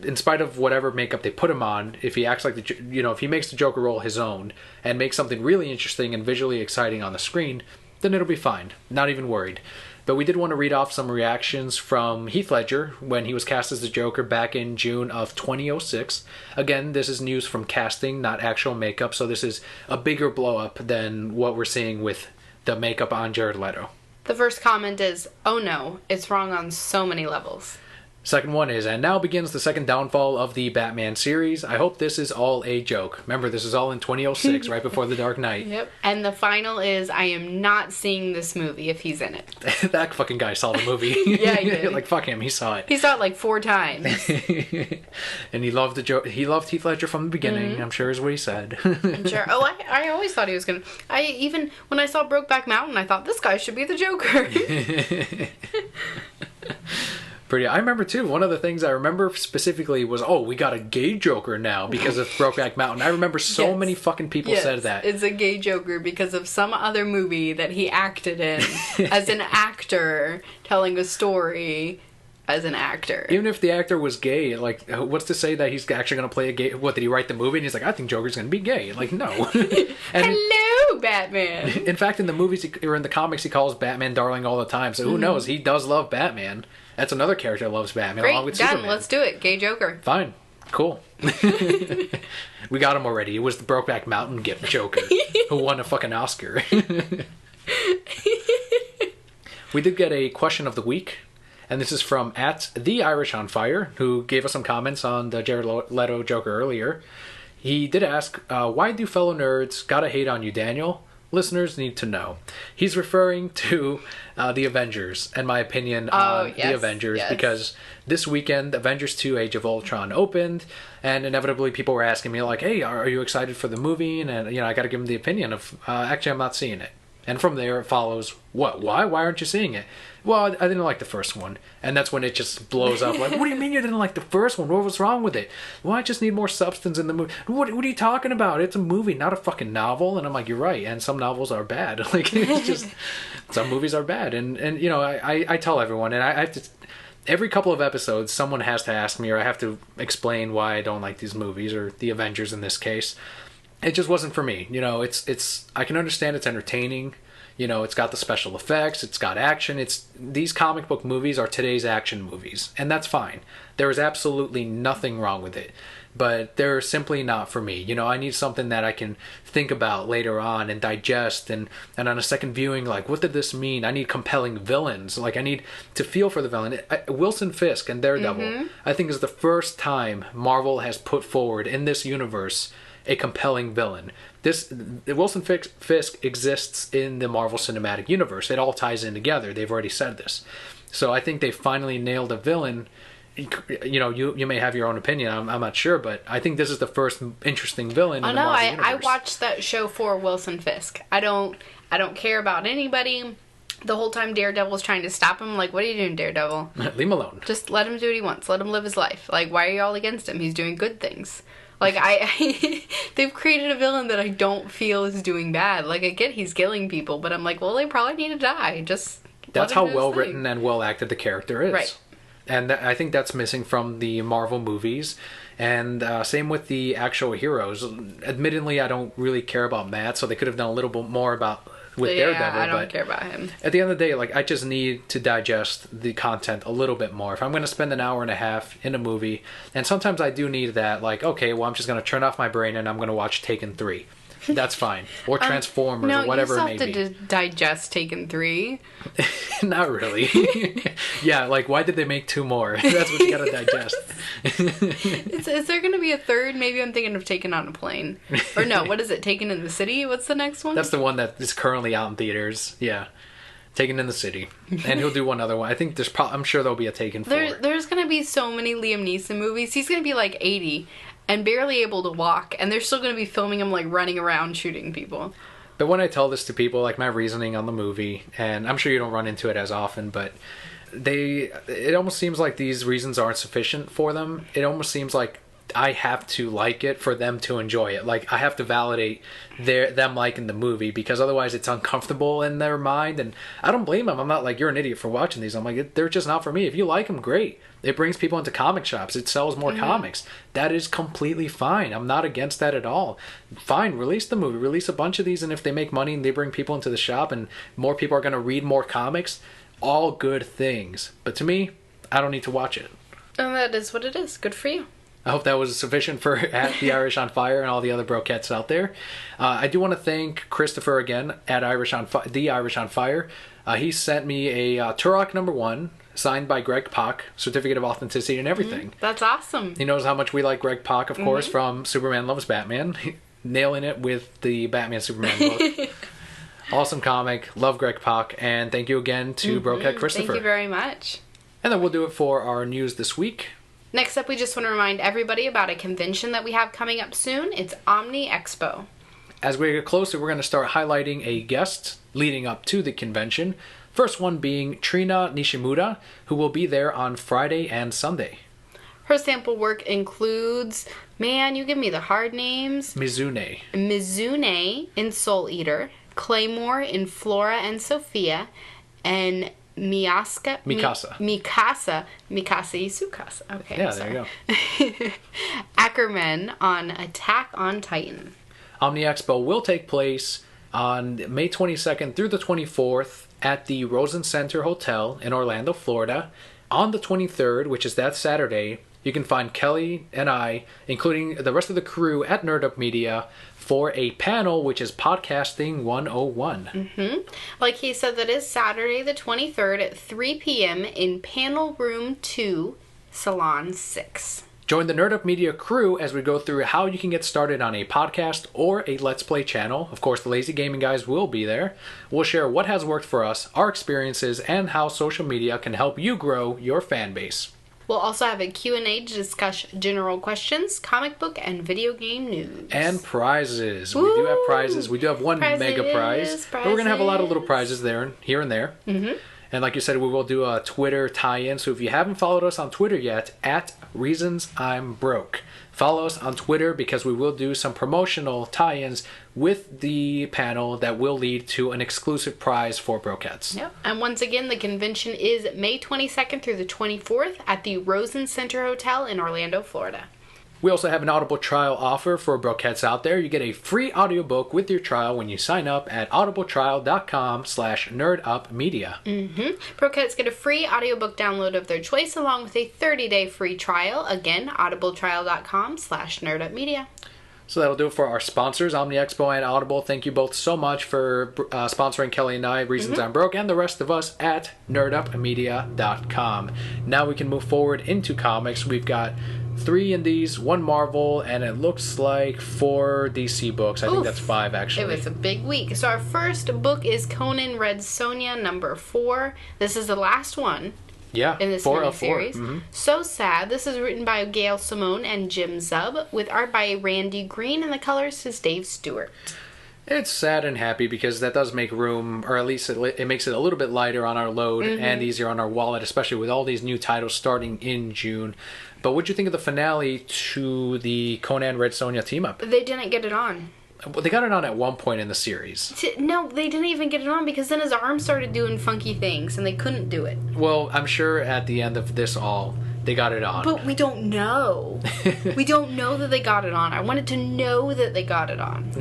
in spite of whatever makeup they put him on, if he acts like if he makes the Joker role his own and makes something really interesting and visually exciting on the screen, then it'll be fine. Not even worried. But we did want to read off some reactions from Heath Ledger when he was cast as the Joker back in June of 2006. Again, this is news from casting, not actual makeup, so this is a bigger blow up than what we're seeing with the makeup on Jared Leto. The first comment is, oh no, it's wrong on so many levels. Second one is, and now begins the second downfall of the Batman series. I hope this is all a joke. Remember, this is all in 2006, right before The Dark Knight. Yep. And the final is, I am not seeing this movie if he's in it. That fucking guy saw the movie. Yeah, he did. Like, fuck him, he saw it. He saw it like 4 times. And he loved he loved Heath Ledger from the beginning, I'm sure is what he said. I'm sure. Oh, I always thought he was gonna... Even when I saw Brokeback Mountain, I thought, this guy should be the Joker. I remember too, one of the things I remember specifically was, oh, we got a gay Joker now because of Brokeback Mountain. I remember so many fucking people said that. It's a gay Joker because of some other movie that he acted in as an actor telling a story as an actor. Even if the actor was gay, like, what's to say that he's actually going to play a gay... What, did he write the movie and he's like, I think Joker's going to be gay? Like, no. Hello, Batman! In fact, in the movies, or in the comics, he calls Batman darling all the time, so who knows? He does love Batman. That's another character that loves Batman, along with done. Superman. Let's do it. Gay Joker. Fine. Cool. We got him already. It was the Brokeback Mountain gift Joker, who won a fucking Oscar. We did get a question of the week, and this is from @TheIrishOnFire, who gave us some comments on the Jared Leto Joker earlier. He did ask, why do fellow nerds gotta hate on you, Daniel? Listeners need to know. He's referring to the Avengers, and my opinion on the Avengers, because this weekend, Avengers 2 Age of Ultron opened, and inevitably people were asking me, like, hey, are you excited for the movie? And I gotta give them the opinion of, actually, I'm not seeing it. And from there, it follows, what? Why? Why aren't you seeing it? Well, I didn't like the first one. And that's when it just blows up. Like, what do you mean you didn't like the first one? What was wrong with it? Well, I just need more substance in the movie. What are you talking about? It's a movie, not a fucking novel. And I'm like, you're right. And some novels are bad. Like, it's just, some movies are bad. And I tell everyone, and I have to, every couple of episodes, someone has to ask me, or I have to explain why I don't like these movies, or the Avengers in this case. It just wasn't for me. It's I can understand it's entertaining. It's got the special effects, it's got action. These comic book movies are today's action movies, and that's fine. There is absolutely nothing wrong with it. but they're simply not for me. You know, I need something that I can think about later on and digest, and on a second viewing, like, what did this mean? I need compelling villains. Like, I need to feel for the villain. Wilson Fisk and Daredevil, I think, is the first time Marvel has put forward in this universe a compelling villain. Wilson Fisk exists in the Marvel Cinematic Universe. It all ties in together. They've already said this. So I think they finally nailed a villain. You know, you may have your own opinion. I'm not sure, but I think this is the first interesting villain in the Marvel universe. I watched that show for Wilson Fisk. I don't care about anybody. The whole time Daredevil's trying to stop him, like, what are you doing, Daredevil? Leave him alone. Just let him do what he wants. Let him live his life. Like, why are you all against him? He's doing good things. Like, they've created a villain that I don't feel is doing bad. Like, I get he's killing people, but I'm like, well, they probably need to die. That's how well written and well acted the character is. Right. And I think that's missing from the Marvel movies. And same with the actual heroes. Admittedly, I don't really care about Matt, so they could have done a little bit more with Daredevil. I don't care about him. At the end of the day, like, I just need to digest the content a little bit more. If I'm going to spend an hour and a half in a movie, and sometimes I do need that, like, okay, well, I'm just going to turn off my brain and I'm going to watch Taken 3. That's fine. Or Transformers, or whatever it may be. No, you still have to digest Taken 3. Not really. Yeah, like, why did they make 2 more? That's what you gotta digest. Is there gonna be a third? Maybe I'm thinking of Taken on a Plane. Or no, what is it? Taken in the City? What's the next one? That's the one that is currently out in theaters. Yeah. Taken in the City. And he'll do one other one. I think I'm sure there'll be a Taken 4. There's gonna be so many Liam Neeson movies. He's gonna be like 80 and barely able to walk, and they're still going to be filming him, like, running around shooting people. But when I tell this to people, like, my reasoning on the movie, and I'm sure you don't run into it as often, but it almost seems like these reasons aren't sufficient for them. It almost seems like I have to like it for them to enjoy it. Like, I have to validate them liking the movie, because otherwise it's uncomfortable in their mind, and I don't blame them. I'm not like, you're an idiot for watching these. I'm like, they're just not for me. If you like them, great. It brings people into comic shops. It sells more comics. That is completely fine. I'm not against that at all. Fine, release the movie. Release a bunch of these, and if they make money and they bring people into the shop and more people are going to read more comics, all good things. But to me, I don't need to watch it. And that is what it is. Good for you. I hope that was sufficient for at The Irish on Fire and all the other brokettes out there. I do want to thank Christopher again at The Irish on Fire. He sent me a Turok #1 signed by Greg Pak, certificate of authenticity and everything. That's awesome. He knows how much we like Greg Pak, of course, from Superman Loves Batman. Nailing it with the Batman Superman book. Awesome comic. Love Greg Pak. And thank you again to Brokehead Christopher. Thank you very much. And then we'll do it for our news this week. Next up, we just want to remind everybody about a convention that we have coming up soon. It's Omni Expo. As we get closer, we're going to start highlighting a guest leading up to the convention. First one being Trina Nishimura, who will be there on Friday and Sunday. Her sample work includes, man, you give me the hard names. Mizune in Soul Eater, Claymore in Flora and Sophia, and Mikasa Isukasa. Okay. Yeah, there you go. Ackerman on Attack on Titan. Omni Expo will take place on May 22nd through the 24th at the Rosen Center Hotel in Orlando, Florida. On the 23rd, which is that Saturday, you can find Kelli and I, including the rest of the crew at Nerd Up Media, for a panel which is Podcasting 101. Like he said, that is Saturday the 23rd at 3 p.m. in Panel Room 2, Salon 6. Join the Nerd Up Media crew as we go through how you can get started on a podcast or a Let's Play channel. Of course, the Lazy Gaming guys will be there. We'll share what has worked for us, our experiences, and how social media can help you grow your fan base. We'll also have a Q&A to discuss general questions, comic book, and video game news. And prizes. Woo! We do have prizes. We do have one mega prize. But we're going to have a lot of little prizes there, here and there. And like you said, we will do a Twitter tie-in. So if you haven't followed us on Twitter yet, at Reasons I'm Broke. Follow us on Twitter because we will do some promotional tie-ins with the panel that will lead to an exclusive prize for Brokeheads. Yep. And once again, the convention is May 22nd through the 24th at the Rosen Center Hotel in Orlando, Florida. We also have an Audible trial offer for Brokettes out there. You get a free audiobook with your trial when you sign up at audibletrial.com/nerdupmedia. Brokettes get a free audiobook download of their choice along with a 30-day free trial. Again, audibletrial.com/nerdupmedia. So that'll do it for our sponsors, Omni Expo and Audible. Thank you both so much for sponsoring Kelly and I, Reasons I'm Broke, and the rest of us at nerdupmedia.com. Now we can move forward into comics. We've got 3 indies, 1 Marvel, and it looks like 4 DC books. I think that's 5, actually. It was a big week. So our first book is Conan Red Sonja, number 4. This is the last one. Yeah, in this 4 of 4. series. So sad. This is written by Gail Simone and Jim Zub, with art by Randy Green, and the colors is Dave Stewart. It's sad and happy because that does make room, or at least it makes it a little bit lighter on our load and easier on our wallet, especially with all these new titles starting in June. But what'd you think of the finale to the Conan Red Sonja team-up? They didn't get it on. Well, they got it on at one point in the series. No, they didn't even get it on because then his arm started doing funky things and they couldn't do it. Well, I'm sure at the end of this all, they got it on. But we don't know. We don't know that they got it on. I wanted to know that they got it on.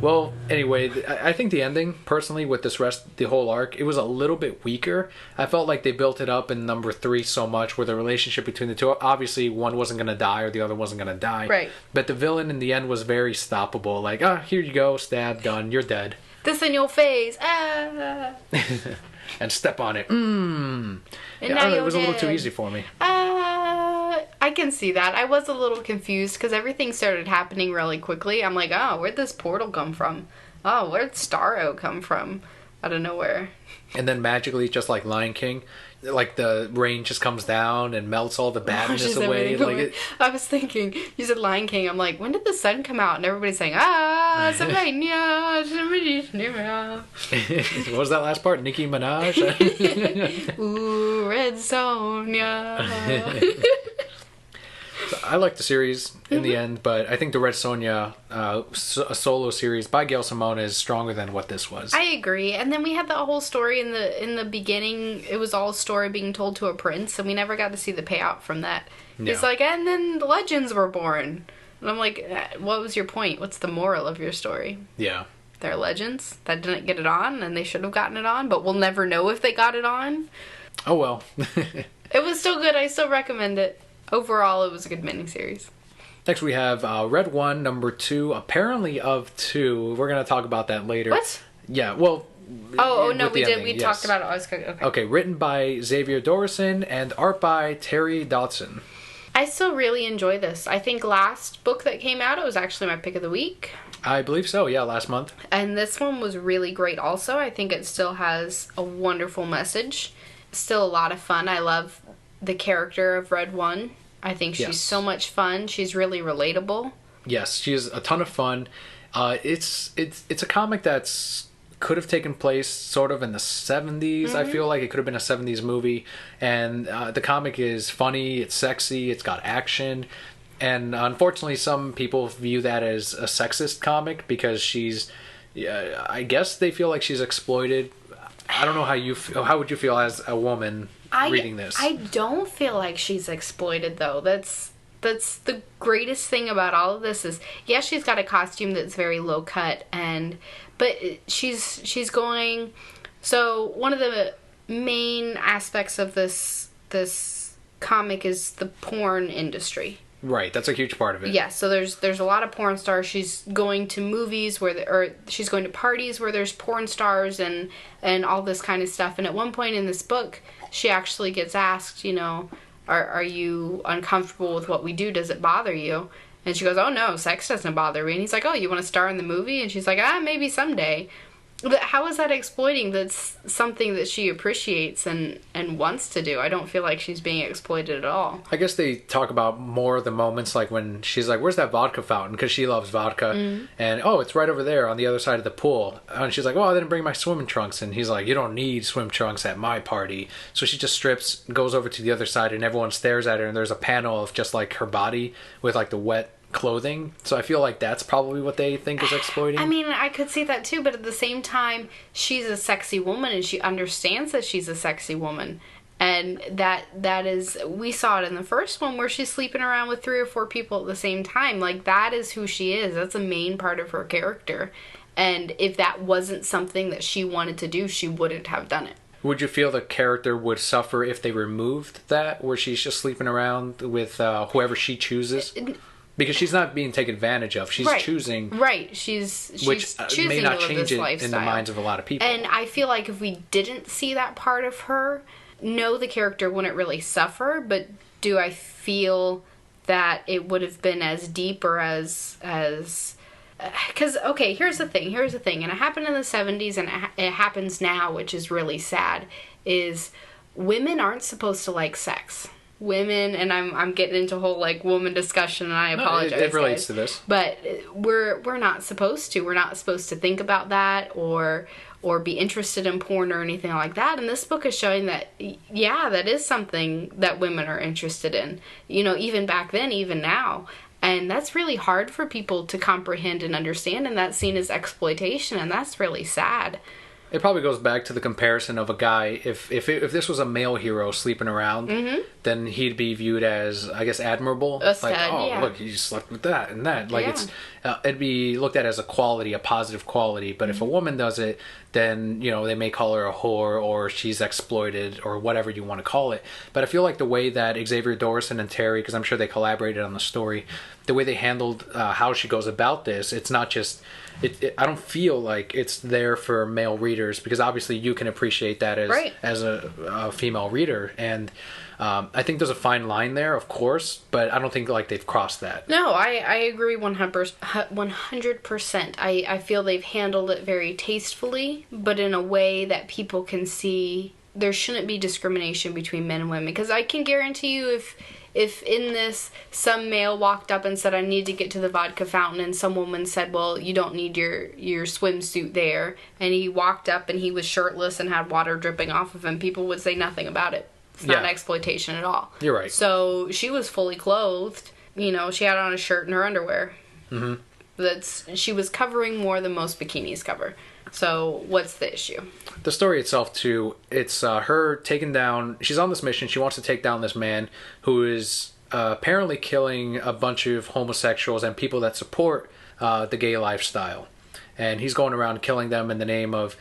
Well, anyway, I think the ending, personally, with the whole arc, it was a little bit weaker. I felt like they built it up in number 3 so much, where the relationship between the two, obviously one wasn't going to die or the other wasn't going to die. Right. But the villain in the end was very stoppable. Like, here you go, stab, done, you're dead. This in your face. Ah. And step on it. And now it was you're a little too dead. easy for me. I can see that. I was a little confused because everything started happening really quickly. I'm like, oh, where'd this portal come from? Oh, where'd Starro come from? Out of nowhere. And then magically, just like Lion King, like the rain just comes down and melts all the badness away. I was thinking, you said Lion King. I'm like, when did the sun come out? And everybody's saying, what was that last part? Nicki Minaj? Ooh, Red Sonja. I like the series in the end, but I think the Red Sonja solo series by Gail Simone is stronger than what this was. I agree. And then we had the whole story in the beginning. It was all a story being told to a prince, and we never got to see the payout from that. No. He's like, and then the legends were born. And I'm like, what was your point? What's the moral of your story? Yeah. They're legends that didn't get it on, and they should have gotten it on, but we'll never know if they got it on. Oh, well. It was still good. I still recommend it. Overall, it was a good miniseries. Next, we have Red 1, number 2, apparently of 2. We're going to talk about that later. What? Yeah, well... Oh no, we did. We talked about it. Okay, written by Xavier Dorison and art by Terry Dodson. I still really enjoy this. I think last book that came out, it was actually my pick of the week. I believe so, yeah, last month. And this one was really great also. I think it still has a wonderful message. Still a lot of fun. I love the character of Red 1. I think she's so much fun. She's really relatable. Yes, she's a ton of fun. It's a comic that's could have taken place sort of in the 70s. I feel like it could have been a 70s movie. And the comic is funny, it's sexy, it's got action. And unfortunately, some people view that as a sexist comic because she's... I guess they feel like she's exploited. I don't know how you feel. How would you feel as a woman reading this? I don't feel like she's exploited, though. That's the greatest thing about all of this is, yes, she's got a costume that's very low cut, but she's going... So one of the main aspects of this comic is the porn industry. Right, that's a huge part of it. Yeah, so there's a lot of porn stars. She's going to movies or she's going to parties where there's porn stars and all this kind of stuff. And at one point in this book, she actually gets asked, are you uncomfortable with what we do? Does it bother you? And she goes, oh no, sex doesn't bother me. And he's like, oh, you want to star in the movie? And she's like, maybe someday. But how is that exploiting? That's something that she appreciates and wants to do. I don't feel like she's being exploited at all. I guess they talk about more of the moments like when she's like, where's that vodka fountain? Because she loves vodka. And, it's right over there on the other side of the pool. And she's like, I didn't bring my swimming trunks. And he's like, you don't need swim trunks at my party. So she just strips, goes over to the other side, and everyone stares at her. And there's a panel of just like her body with like the wet clothing. So I feel like that's probably what they think is exploiting. I mean, I could see that too, but at the same time, she's a sexy woman and she understands that she's a sexy woman. And that is, we saw it in the first one where she's sleeping around with 3 or 4 people at the same time. Like, that is who she is. That's a main part of her character. And if that wasn't something that she wanted to do, she wouldn't have done it. Would you feel the character would suffer if they removed that, where she's just sleeping around with whoever she chooses? Because she's not being taken advantage of. She's choosing. Right. She's which choosing may not to live change this it lifestyle. in the minds of a lot of people. And I feel like if we didn't see that part of her, no, the character wouldn't really suffer, but do I feel that it would have been as deep or as because, okay, here's the thing, and it happened in the 70s, and it happens now, which is really sad, is women aren't supposed to like sex. Women, and I'm getting into a whole, like, woman discussion, and I apologize, it relates guys, to this. but we're not supposed to. We're not supposed to think about that, or be interested in porn or anything like that. And this book is showing that, yeah, that is something that women are interested in. You know, even back then, even now. And that's really hard for people to comprehend and understand, and that's seen as exploitation, and that's really sad. It probably goes back to the comparison of a guy. If this was a male hero sleeping around, then he'd be viewed as, I guess, admirable. Look, he slept with that and that. Like, it'd be looked at as a quality, a positive quality. But if a woman does it, then, you know, they may call her a whore, or she's exploited, or whatever you want to call it. But I feel like the way that Xavier Dorson and Terry, because I'm sure they collaborated on the story, the way they handled how she goes about this, it's not just... I don't feel like it's there for male readers, because obviously you can appreciate that as a female reader, and I think there's a fine line there, of course, but I don't think like they've crossed that. No, I agree 100%. I feel they've handled it very tastefully, but in a way that people can see there shouldn't be discrimination between men and women, because I can guarantee you if in this some male walked up and said, I need to get to the vodka fountain, and some woman said, well, you don't need your swimsuit there, and he walked up and he was shirtless and had water dripping off of him, people would say nothing about it. It's not exploitation at all. You're right. So she was fully clothed. You know, she had on a shirt and her underwear. She was covering more than most bikinis cover. So what's the issue? The story itself, too, it's her taking down... She's on this mission. She wants to take down this man who is apparently killing a bunch of homosexuals and people that support the gay lifestyle. And he's going around killing them in the name of,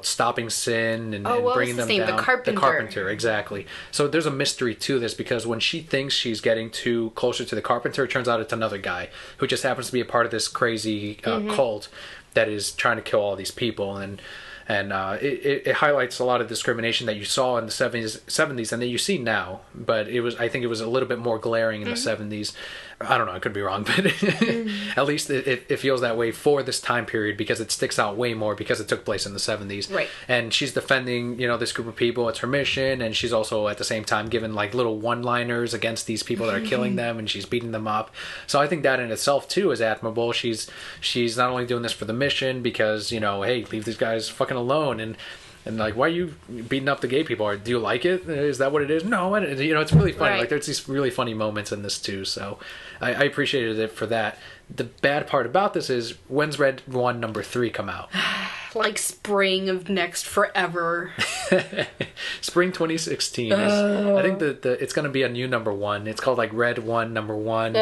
stopping sin and bringing them down. The Carpenter. The Carpenter, exactly. So there's a mystery to this, because when she thinks she's getting closer to the Carpenter, it turns out it's another guy who just happens to be a part of this crazy cult that is trying to kill all these people. And it highlights a lot of discrimination that you saw in the 70s and that you see now. But I think it was a little bit more glaring in the 70s. I don't know, I could be wrong, but at least it feels that way for this time period, because it sticks out way more because it took place in the 70s. Right. And she's defending, this group of people. It's her mission, and she's also at the same time giving like little one-liners against these people that are killing them, and she's beating them up. So I think that in itself too is admirable. She's not only doing this for the mission because, hey, leave these guys fucking alone, and like, why are you beating up the gay people? Or do you like it? Is that what it is? No, it's really funny. Right. Like, there's these really funny moments in this too. So I appreciated it for that. The bad part about this is, when's Red 1 number 3 come out? Like spring of next forever. Spring 2016. I think it's going to be a new number 1. It's called like Red 1 number 1.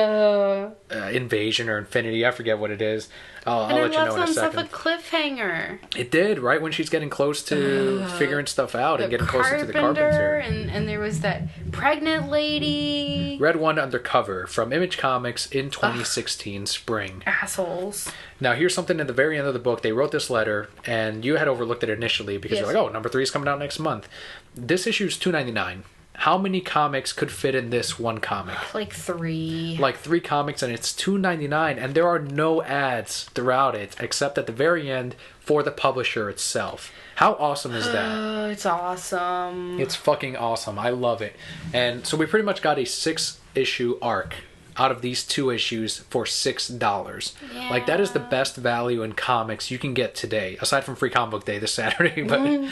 Invasion or Infinity. I forget what it is. I'll let you know in a second. And it left on a cliffhanger. It did, right when she's getting close to figuring stuff out and getting closer to the Carpenter. And there was that pregnant lady. Red 1 Undercover from Image Comics in 2016 spring. Assholes. Now, here's something at the very end of the book. They wrote this letter, and you had overlooked it initially because you're like, oh, number 3 is coming out next month. This issue is $2.99. How many comics could fit in this one comic? Like 3. Like 3 comics, and it's $2.99, and there are no ads throughout it, except at the very end for the publisher itself. How awesome is that? It's awesome. It's fucking awesome. I love it. And so we pretty much got a 6-issue arc out of these 2 issues for $6. Yeah. Like, that is the best value in comics you can get today, aside from Free Comic Book Day this Saturday, but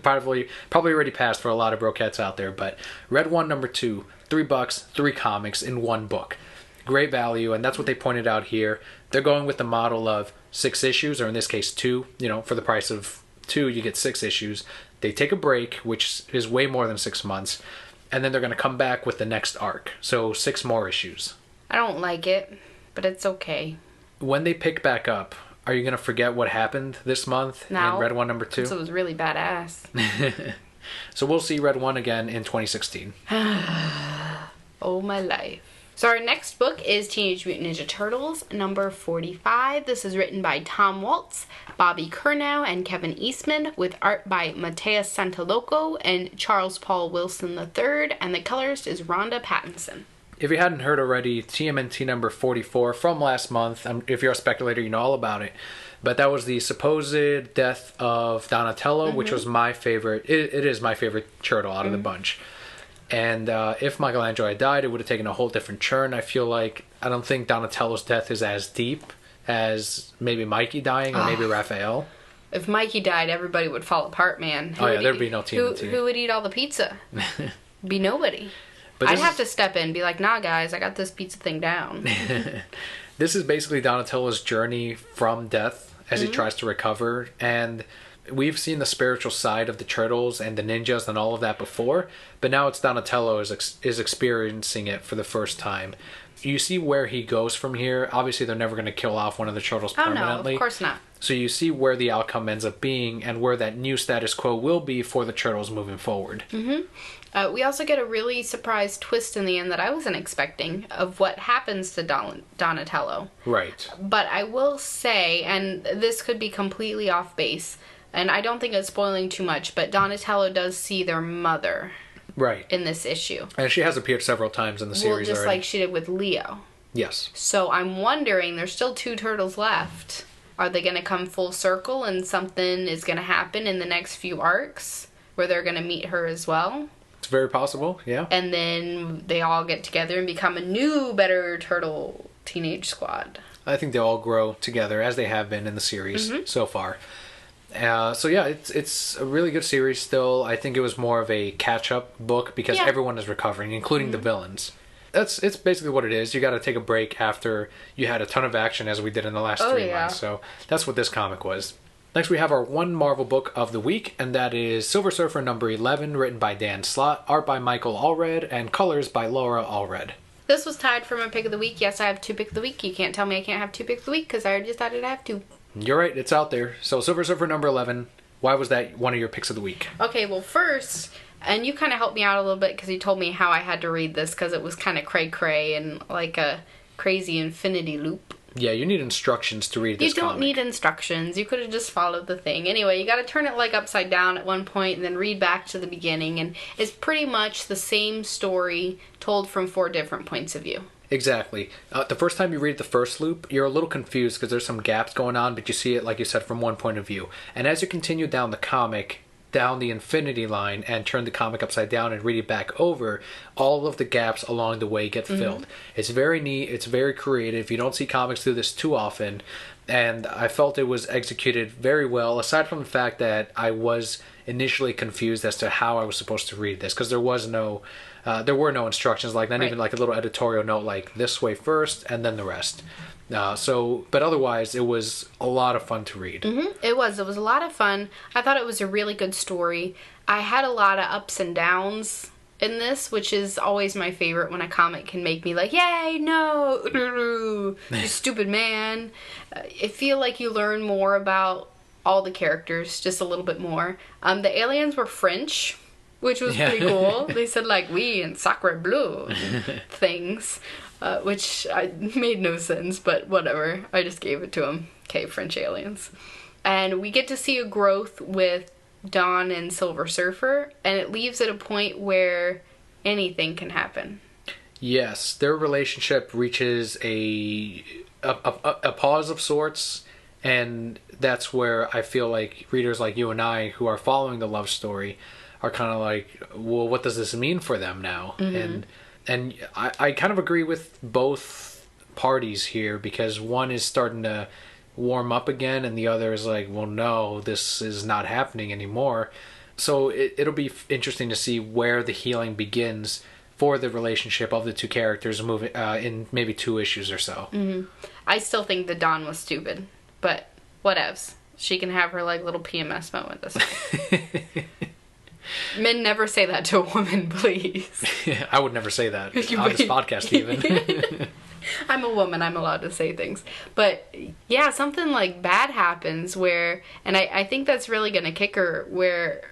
probably already passed for a lot of brokettes out there. But Red 1 number 2, $3, 3 comics in 1 book. Great value, and that's what they pointed out here. They're going with the model of 6 issues, or in this case 2, for the price of 2 you get 6 issues. They take a break, which is way more than 6 months, and then they're going to come back with the next arc. So 6 more issues. I don't like it, but it's okay. When they pick back up, are you going to forget what happened this month in Red 1 number 2? So it was really badass. So we'll see Red 1 again in 2016. Oh, my life. So our next book is Teenage Mutant Ninja Turtles, number 45. This is written by Tom Waltz, Bobby Curnow, and Kevin Eastman, with art by Mateus Santaluco and Charles Paul Wilson III, and the colorist is Rhonda Pattinson. If you hadn't heard already, TMNT number 44 from last month, if you're a speculator, you know all about it. But that was the supposed death of Donatello, which was my favorite. It is my favorite turtle out of the bunch. And if Michelangelo had died, it would have taken a whole different turn. I don't think Donatello's death is as deep as maybe Mikey dying or maybe Raphael. If Mikey died, everybody would fall apart, man. There'd be no TMNT. Who would eat all the pizza? Be nobody. But I'd have to step in and be like, nah, guys, I got this pizza thing down. This is basically Donatello's journey from death as he tries to recover. And we've seen the spiritual side of the turtles and the ninjas and all of that before. But now it's Donatello is experiencing it for the first time. You see where he goes from here. Obviously, they're never going to kill off one of the turtles permanently. No, of course not. So you see where the outcome ends up being and where that new status quo will be for the turtles moving forward. We also get a really surprise twist in the end that I wasn't expecting of what happens to Donatello. Right. But I will say, and this could be completely off base, and I don't think it's spoiling too much, but Donatello does see their mother. Right. In this issue. And she has appeared several times in the series just already. like she did with Leo. Yes. So I'm wondering, there's still 2 turtles left. Are they going to come full circle and something is going to happen in the next few arcs where they're going to meet her as well? It's very possible, yeah. And then they all get together and become a new, better turtle teenage squad. I think they all grow together as they have been in the series so far. So yeah, it's a really good series still. I think it was more of a catch-up book because everyone is recovering, including the villains. It's basically what it is. You got to take a break after you had a ton of action as we did in the last 3 months. So that's what this comic was. Next we have our one Marvel book of the week, and that is Silver Surfer number 11, written by Dan Slott, art by Michael Allred, and colors by Laura Allred. This was tied for my pick of the week. Yes, I have 2 pick of the week. You can't tell me I can't have 2 pick of the week because I already decided I have 2. You're right, it's out there. So Silver Surfer number 11, why was that one of your picks of the week? Okay, well first, and you kind of helped me out a little bit because you told me how I had to read this because it was kind of cray-cray and like a crazy infinity loop. Yeah, you need instructions to read this You don't comic. need instructions. You could have just followed the thing. Anyway, you got to turn it like upside down at one point and then read back to the beginning. And it's pretty much the same story told from 4 different points of view. Exactly. The first time you read the first loop, you're a little confused because there's some gaps going on, but you see it, like you said, from one point of view. And as you continue down the comic, down the infinity line, and turn the comic upside down and read it back over, all of the gaps along the way get filled. It's very neat. It's very creative. You don't see comics do this too often. And I felt it was executed very well, aside from the fact that I was initially confused as to how I was supposed to read this, because there were no instructions, like not even like a little editorial note like this way first and then the rest. But otherwise it was a lot of fun to read. It was a lot of fun. I thought it was a really good story. I had a lot of ups and downs in this, which is always my favorite when a comic can make me like, yay, no, you stupid man. I feel like you learn more about all the characters, just a little bit more. The aliens were French, which was pretty cool. They said like we and sacre bleu things, which made no sense, but whatever. I just gave it to them. Okay, French aliens. And we get to see a growth with Dawn and Silver Surfer, and it leaves at a point where anything can happen. Yes, their relationship reaches a pause of sorts, and that's where I feel like readers like you and I, who are following the love story, are kind of like, well, what does this mean for them now? And I kind of agree with both parties here, because one is starting to warm up again and the other is like, well, no, this is not happening anymore. So it'll be interesting to see where the healing begins for the relationship of the two characters moving in maybe 2 issues or so. I still think that Dawn was stupid, but whatevs. She can have her like little PMS moment this time. Men never say that to a woman, please. I would never say that on this podcast even. I'm a woman, I'm allowed to say things. But yeah, something like bad happens where, and I think that's really gonna kick her, where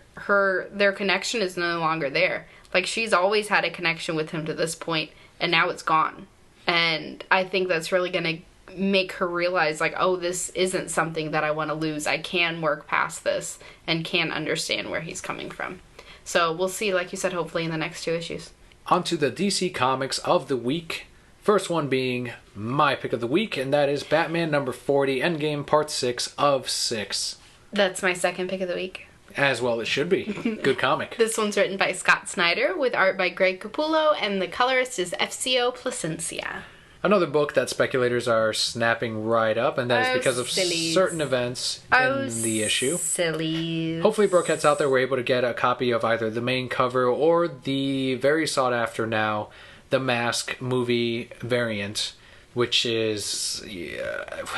their connection is no longer there. Like, she's always had a connection with him to this point, and now it's gone. And I think that's really gonna make her realize, like, oh, this isn't something that I want to lose. I can work past this and can understand where he's coming from. So we'll see, like you said, hopefully in the next 2 issues. On to the DC Comics of the week. First one being my pick of the week, and that is Batman number 40, Endgame Part 6 of 6. That's my second pick of the week. As well it should be. Good comic. This one's written by Scott Snyder with art by Greg Capullo, and the colorist is FCO Placencia. Another book that speculators are snapping right up, and that is because of certain events in the issue. Silly. Hopefully Brokettes out there were able to get a copy of either the main cover or the very sought after now, The Mask movie variant, which is,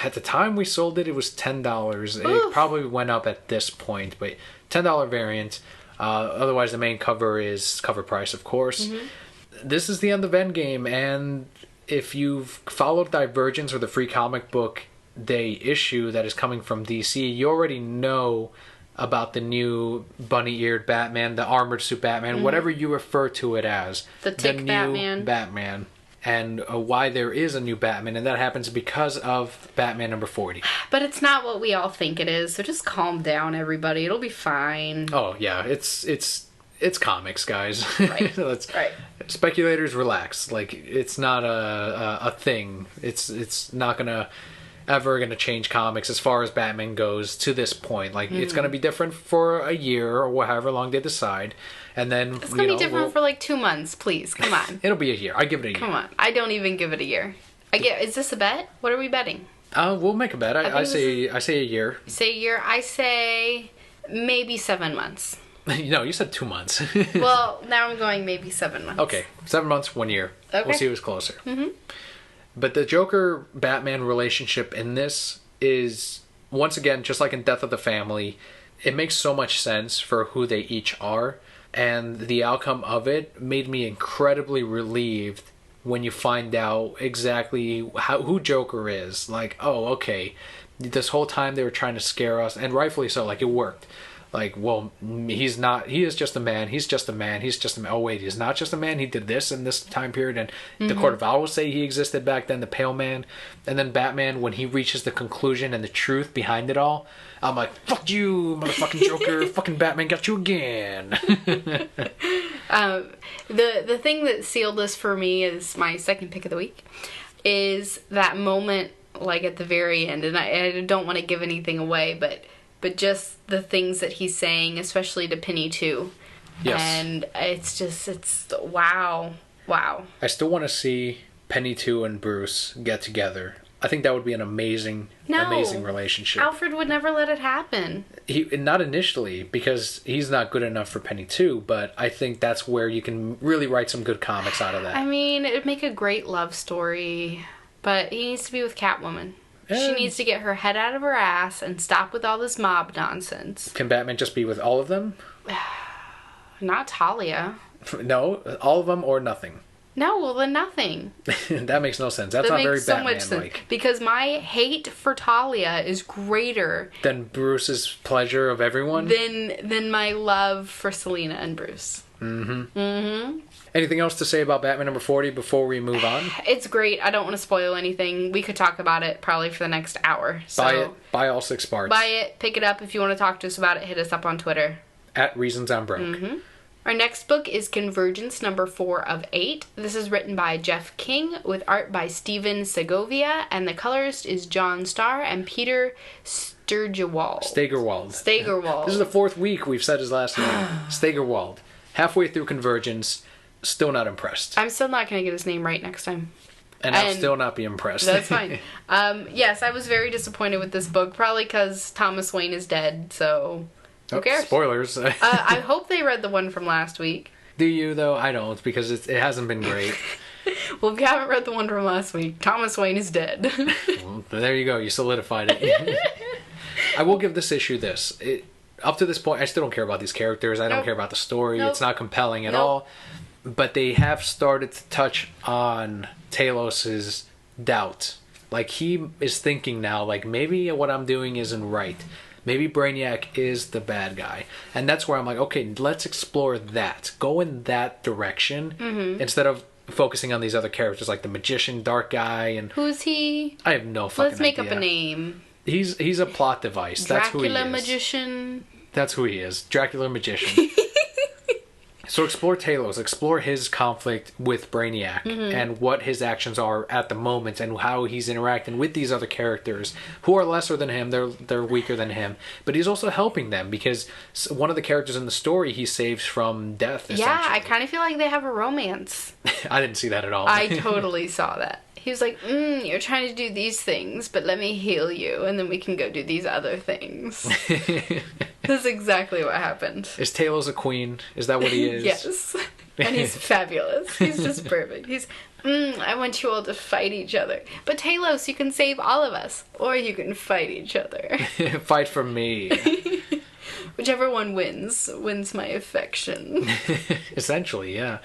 at the time we sold it, it was $10. It probably went up at this point, but $10 variant. Otherwise the main cover is cover price, of course. Mm-hmm. This is the end of Endgame, and if you've followed Divergence or the Free Comic Book Day issue that is coming from DC, you already know about the new bunny-eared Batman, the armored suit Batman, whatever you refer to it as. The new Batman. And why there is a new Batman, and that happens because of Batman number 40. But it's not what we all think it is, so just calm down, everybody. It'll be fine. Oh, yeah. It's comics, guys. Right. Right. Speculators, relax. Like, it's not a thing. It's not ever gonna change comics as far as Batman goes to this point. Like, it's gonna be different for a year or however long they decide, and then it's gonna be different for like 2 months. Please, come on. It'll be a year. I give it a year. Come on. I don't even give it a year. Is this a bet? What are we betting? We'll make a bet. I say a year. Say a year. I say maybe 7 months. No, you said 2 months. Well, now I'm going maybe 7 months. Okay, 7 months, 1 year. Okay. We'll see who's closer. Mm-hmm. But the Joker-Batman relationship in this is, once again, just like in Death of the Family, it makes so much sense for who they each are, and the outcome of it made me incredibly relieved when you find out exactly who Joker is. Like, oh, okay, this whole time they were trying to scare us, and rightfully so, like, it worked. Like, well, he is just a man, he's just a man. Oh wait, he's not just a man, he did this in this time period, and the Court of Owls say he existed back then, the Pale Man. And then Batman, when he reaches the conclusion and the truth behind it all, I'm like, fuck you, motherfucking Joker, fucking Batman got you again. The thing that sealed this for me is my second pick of the week, is that moment, like, at the very end, and I don't want to give anything away, but just the things that he's saying, especially to Penny too. Yes. And it's wow. I still want to see Penny 2 and Bruce get together. I think that would be an amazing relationship. Alfred would never let it happen. Not initially, because he's not good enough for Penny 2, but I think that's where you can really write some good comics out of that. I mean, it'd make a great love story, but he needs to be with Catwoman. She needs to get her head out of her ass and stop with all this mob nonsense. Can Batman just be with all of them? Not Talia. No, all of them or nothing. No, well then nothing. That makes no sense. That's not very Batman-like. Because my hate for Talia is greater than Bruce's pleasure of everyone? Than my love for Selina and Bruce. Mm-hmm. Mm-hmm. Anything else to say about Batman number 40 before we move on? It's great. I don't want to spoil anything. We could talk about it probably for the next hour. So buy it. Buy all 6 parts. Buy it. Pick it up. If you want to talk to us about it, hit us up on Twitter. @ReasonsI'mBroke. Mm-hmm. Our next book is Convergence number 4 of 8. This is written by Jeff King with art by Steven Segovia, and the colorist is John Starr and Peter Stegerwald. This is the 4th week we've said his last name. Stegerwald. Halfway through Convergence, still not impressed. I'm still not going to get his name right next time. And I'll still not be impressed. That's fine. Yes, I was very disappointed with this book, probably because Thomas Wayne is dead, so who cares? Spoilers. I hope they read the one from last week. Do you, though? I don't, because it hasn't been great. Well, if you haven't read the one from last week, Thomas Wayne is dead. Well, there you go. You solidified it. I will give this issue this. Up to this point, I still don't care about these characters. I don't Nope. care about the story. Nope. It's not compelling at Nope. all. But they have started to touch on Talos's doubt. Like, he is thinking now, like, maybe what I'm doing isn't right. Maybe Brainiac is the bad guy. And that's where I'm like, okay, let's explore that. Go in that direction instead of focusing on these other characters like the Magician, Dark Guy, and... Who's he? I have no fucking Let's make idea. up a name. He's a plot device. That's who he Dracula is. Magician. That's who he is. Dracula Magician. So explore Talos, explore his conflict with Brainiac and what his actions are at the moment and how he's interacting with these other characters who are lesser than him, they're weaker than him, but he's also helping them because one of the characters in the story he saves from death, essentially. Yeah, I kind of feel like they have a romance. I didn't see that at all. I totally saw that. He was like, you're trying to do these things, but let me heal you, and then we can go do these other things. That's exactly what happened. Is Talos a queen? Is that what he is? Yes. And he's fabulous. He's just perfect. He's, I want you all to fight each other. But Talos, you can save all of us. Or you can fight each other. Fight for me. Whichever one wins my affection. Essentially, yeah.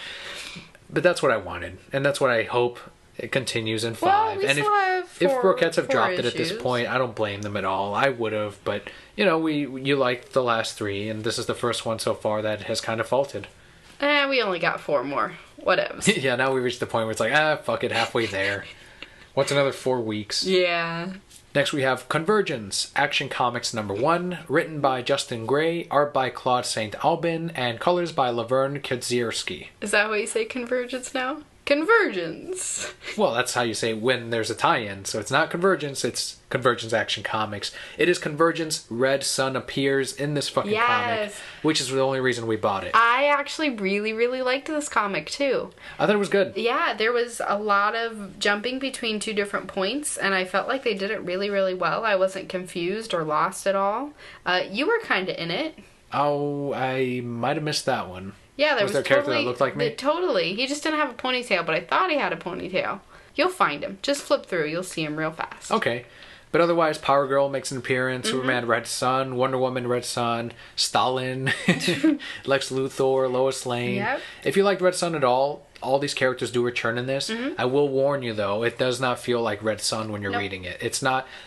But that's what I wanted. And that's what I hope it continues in 5. Well, we and still have if four- Broquettes have four dropped it at this issues. point, I don't blame them at all. I would have, but you liked the last 3, and this is the first one so far that has kind of faltered. We only got 4 more. Whatevs. Yeah, now we reached the point where it's like, fuck it, halfway there. What's another 4 weeks? Yeah. Next we have Convergence, Action Comics #1, written by Justin Gray, art by Claude St. Aubin, and colors by Laverne Kadzierski. Is that what you say, Convergence now? Convergence. Well, that's how you say when there's a tie-in. So it's not Convergence, it's Convergence Action Comics. It is Convergence. Red Sun appears in this fucking comic, Yes. which is the only reason we bought it. I actually really, really liked this comic, too. I thought it was good. Yeah, there was a lot of jumping between 2 different points, and I felt like they did it really, really well. I wasn't confused or lost at all. You were kind of in it. Oh, I might have missed that one. Yeah, there Was was there a character that totally, looked like me? Totally. He just didn't have a ponytail, but I thought he had a ponytail. You'll find him. Just flip through. You'll see him real fast. Okay. But otherwise, Power Girl makes an appearance, Mm-hmm. Superman, Red Sun, Wonder Woman, Red Sun, Stalin, Lex Luthor, Lois Lane. Yep. If you liked Red Sun at all these characters do return in this. Mm-hmm. I will warn you, though, it does not feel like Red Sun when you're Nope. reading it. It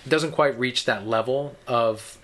doesn't quite reach that level of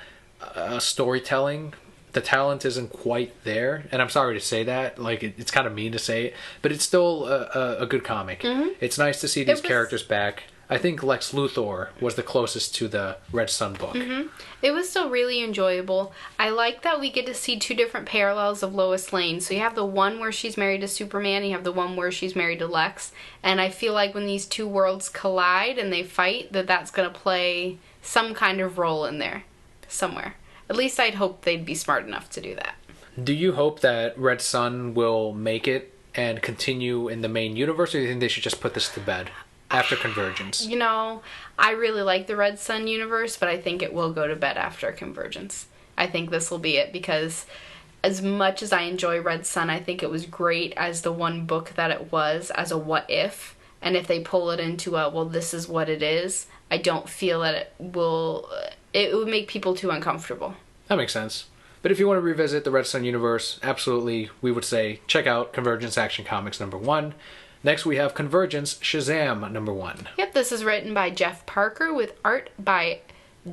storytelling. The talent isn't quite there, and I'm sorry to say that. Like, it's kind of mean to say it, but it's still a good comic. Mm-hmm. It's nice to see these was- characters back. I think Lex Luthor was the closest to the Red Sun book. Mm-hmm. It was still really enjoyable. I like that we get to see 2 different parallels of Lois Lane. So you have the one where she's married to Superman, you have the one where she's married to Lex. And I feel like when these 2 worlds collide and they fight, that's going to play some kind of role in there somewhere. At least I'd hope they'd be smart enough to do that. Do you hope that Red Sun will make it and continue in the main universe, or do you think they should just put this to bed after Convergence? You know, I really like the Red Sun universe, but I think it will go to bed after Convergence. I think this will be it, because as much as I enjoy Red Sun, I think it was great as the one book that it was, as a what if. And if they pull it into a, well, this is what it is, I don't feel that it would make people too uncomfortable. That makes sense. But if you want to revisit the Red Sun universe, absolutely, we would say check out Convergence Action Comics #1. Next, we have Convergence Shazam #1. Yep, this is written by Jeff Parker with art by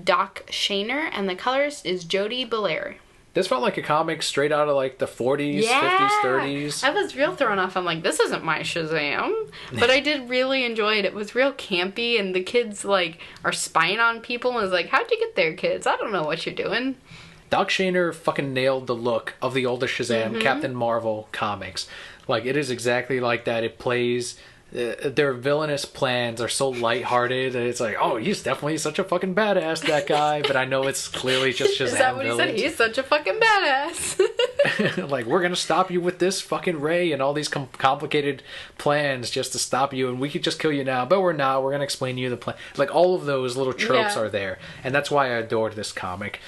Doc Shaner, and the colorist is Jody Belair. This felt like a comic straight out of like the 40s, 50s, 30s. I was real thrown off. I'm like, this isn't my Shazam. But I did really enjoy it. It was real campy, and the kids like are spying on people, and it's like, how'd you get there, kids? I don't know what you're doing. Doc Shaner fucking nailed the look of the older Shazam, Captain Marvel comics. Like, it is exactly like that. It plays... their villainous plans are so lighthearted that it's like, oh, he's definitely such a fucking badass, that guy. But I know it's clearly just Shazam Is that what he said? villains. He's such a fucking badass. Like, we're gonna stop you with this fucking ray and all these complicated plans just to stop you, and we could just kill you now, but we're not. We're gonna explain to you the plan. Like, all of those little tropes Yeah. are there, and that's why I adored this comic.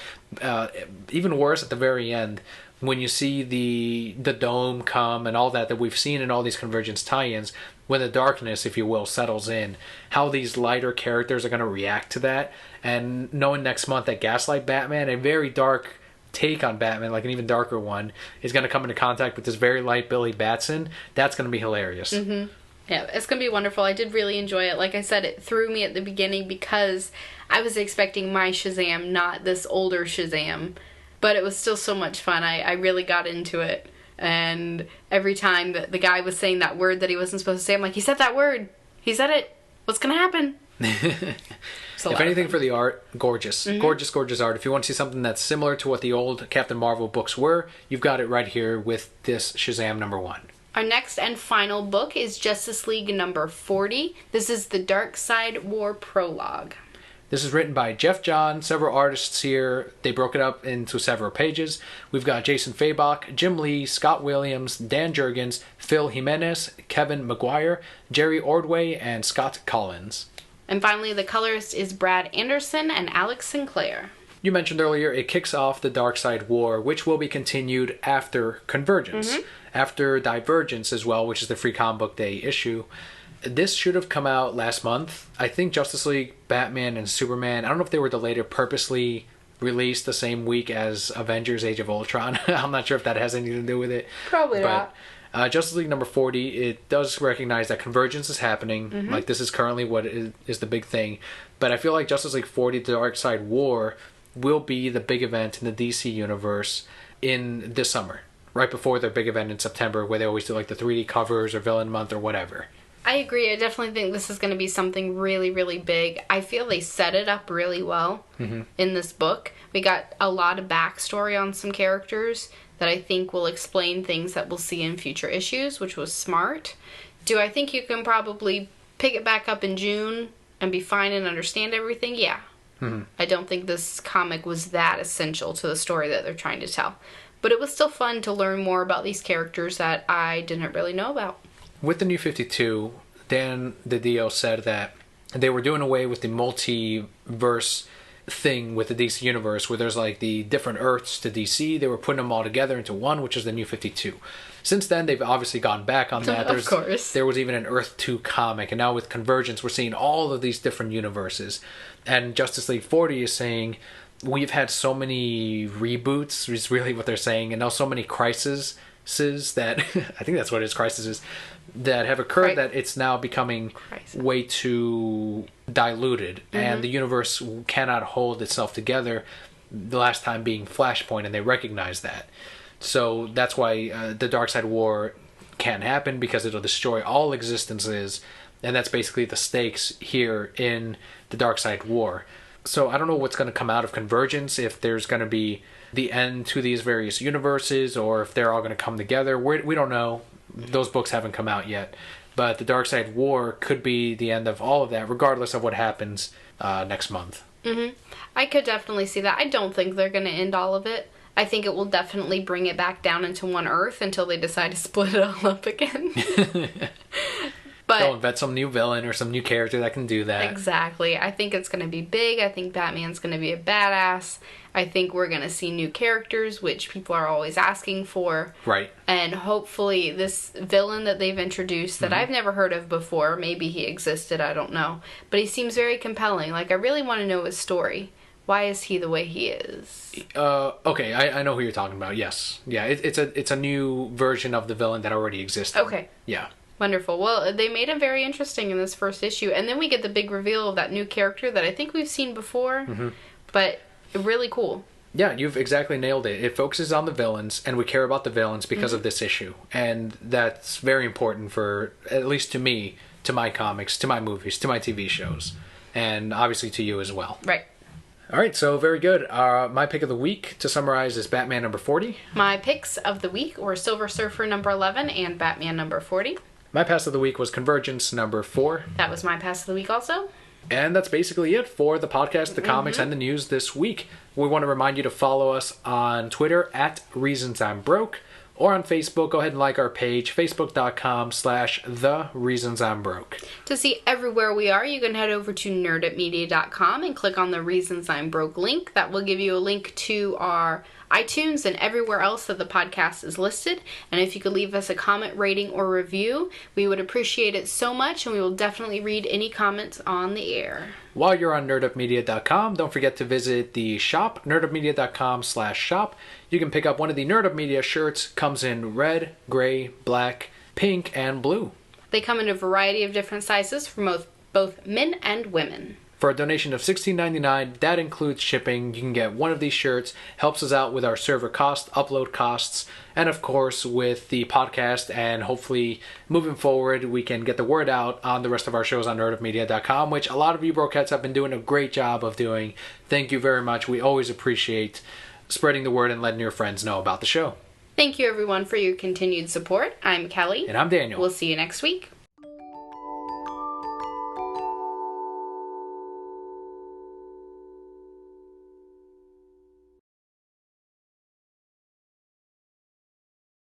Even worse, at the very end, when you see the dome come and all that we've seen in all these Convergence tie-ins, when the darkness, if you will, settles in, how these lighter characters are going to react to that, and knowing next month that Gaslight Batman, a very dark take on Batman, like an even darker one, is going to come into contact with this very light Billy Batson, that's going to be hilarious. Mm-hmm. Yeah, it's going to be wonderful. I did really enjoy it. Like I said, it threw me at the beginning because I was expecting my Shazam, not this older Shazam. But it was still so much fun. I really got into it. And every time that the guy was saying that word that he wasn't supposed to say, I'm like, he said that word. He said it. What's going to happen? If anything, for the art, gorgeous. Mm-hmm. Gorgeous art. If you want to see something that's similar to what the old Captain Marvel books were, you've got it right here with this Shazam #1. Our next and final book is Justice League number 40. This is the Darkseid War Prologue. This is written by Jeff Johns, several artists here. They broke it up into several pages. We've got Jason Fabok, Jim Lee, Scott Williams, Dan Jurgens, Phil Jimenez, Kevin Maguire, Jerry Ordway, and Scott Collins. And finally, the colorist is Brad Anderson and Alex Sinclair. You mentioned earlier, it kicks off the Darkseid War, which will be continued after Convergence. Mm-hmm. After Divergence as well, which is the free comic book day issue. This should have come out last month. I think Justice League, Batman, and Superman, I don't know if they were delayed or purposely released the same week as Avengers Age of Ultron. I'm not sure if that has anything to do with it. Probably not. Justice League number 40, it does recognize that Convergence is happening. Mm-hmm. Like, this is currently what is the big thing. But I feel like Justice League 40, The Darkseid War, will be the big event in the DC universe in this summer. Right before their big event in September, where they always do like the 3D covers or Villain Month or whatever. I agree. I definitely think this is going to be something really, really big. I feel they set it up really well in this book. We got a lot of backstory on some characters that I think will explain things that we'll see in future issues, which was smart. Do I think you can probably pick it back up in June and be fine and understand everything? Yeah. Mm-hmm. I don't think this comic was that essential to the story that they're trying to tell. But it was still fun to learn more about these characters that I didn't really know about. With the New 52, Dan DiDio said that they were doing away with the multiverse thing with the DC universe, where there's like the different Earths to DC. They were putting them all together into one, which is the New 52. Since then, they've obviously gone back on that. Of course. There was even an Earth 2 comic, and now with Convergence, we're seeing all of these different universes. And Justice League 40 is saying, we've had so many reboots, is really what they're saying, and now so many crises that, I think that's what it is, crises, that have occurred that it's now becoming way too diluted, and the universe cannot hold itself together, the last time being Flashpoint, and they recognize that. So that's why the Darkseid War can't happen, because it'll destroy all existences, and that's basically the stakes here in the Darkseid War. So I don't know what's going to come out of Convergence, if there's going to be the end to these various universes, or if they're all going to come together. We don't know. Those books haven't come out yet. But the Darkseid War could be the end of all of that, regardless of what happens next month. Mm-hmm. I could definitely see that. I don't think they're going to end all of it. I think it will definitely bring it back down into one Earth until they decide to split it all up again. But they'll invent some new villain or some new character that can do that. Exactly. I think it's going to be big. I think Batman's going to be a badass. I think we're going to see new characters, which people are always asking for. Right. And hopefully this villain that they've introduced that I've never heard of before, maybe he existed, I don't know. But he seems very compelling. Like, I really want to know his story. Why is he the way he is? Okay, I know who you're talking about, yes. Yeah, it's a new version of the villain that already existed. Okay. Yeah. Wonderful. Well, they made him very interesting in this first issue. And then we get the big reveal of that new character that I think we've seen before. But really cool. Yeah, you've exactly nailed it. It focuses on the villains, and we care about the villains because of this issue. And that's very important for, at least to me, to my comics, to my movies, to my TV shows. And obviously to you as well. Right. All right, so very good. My pick of the week, to summarize, is Batman number 40. My picks of the week were Silver Surfer number 11 and Batman number 40. My pass of the week was Convergence number 4. That was my pass of the week also. And that's basically it for the podcast, the comics, and the news this week. We want to remind you to follow us on Twitter at Reasons I'm Broke, or on Facebook. Go ahead and like our page, facebook.com/The Reasons I'm Broke. To see everywhere we are, you can head over to nerditmedia.com and click on the Reasons I'm Broke link. That will give you a link to our iTunes and everywhere else that the podcast is listed. And if you could leave us a comment, rating, or review, we would appreciate it so much, and we will definitely read any comments on the air. While you're on nerdupmedia.com, don't forget to visit the shop, nerdupmedia.com/shop. You can pick up one of the Nerd Up Media shirts. Comes in red, gray, black, pink, and blue. They come in a variety of different sizes for both men and women. For a donation of $16.99, that includes shipping. You can get one of these shirts. Helps us out with our server costs, upload costs, and of course with the podcast. And hopefully moving forward, we can get the word out on the rest of our shows on nerdofmedia.com, which a lot of you broadcasts have been doing a great job of doing. Thank you very much. We always appreciate spreading the word and letting your friends know about the show. Thank you everyone for your continued support. I'm Kelly. And I'm Daniel. We'll see you next week.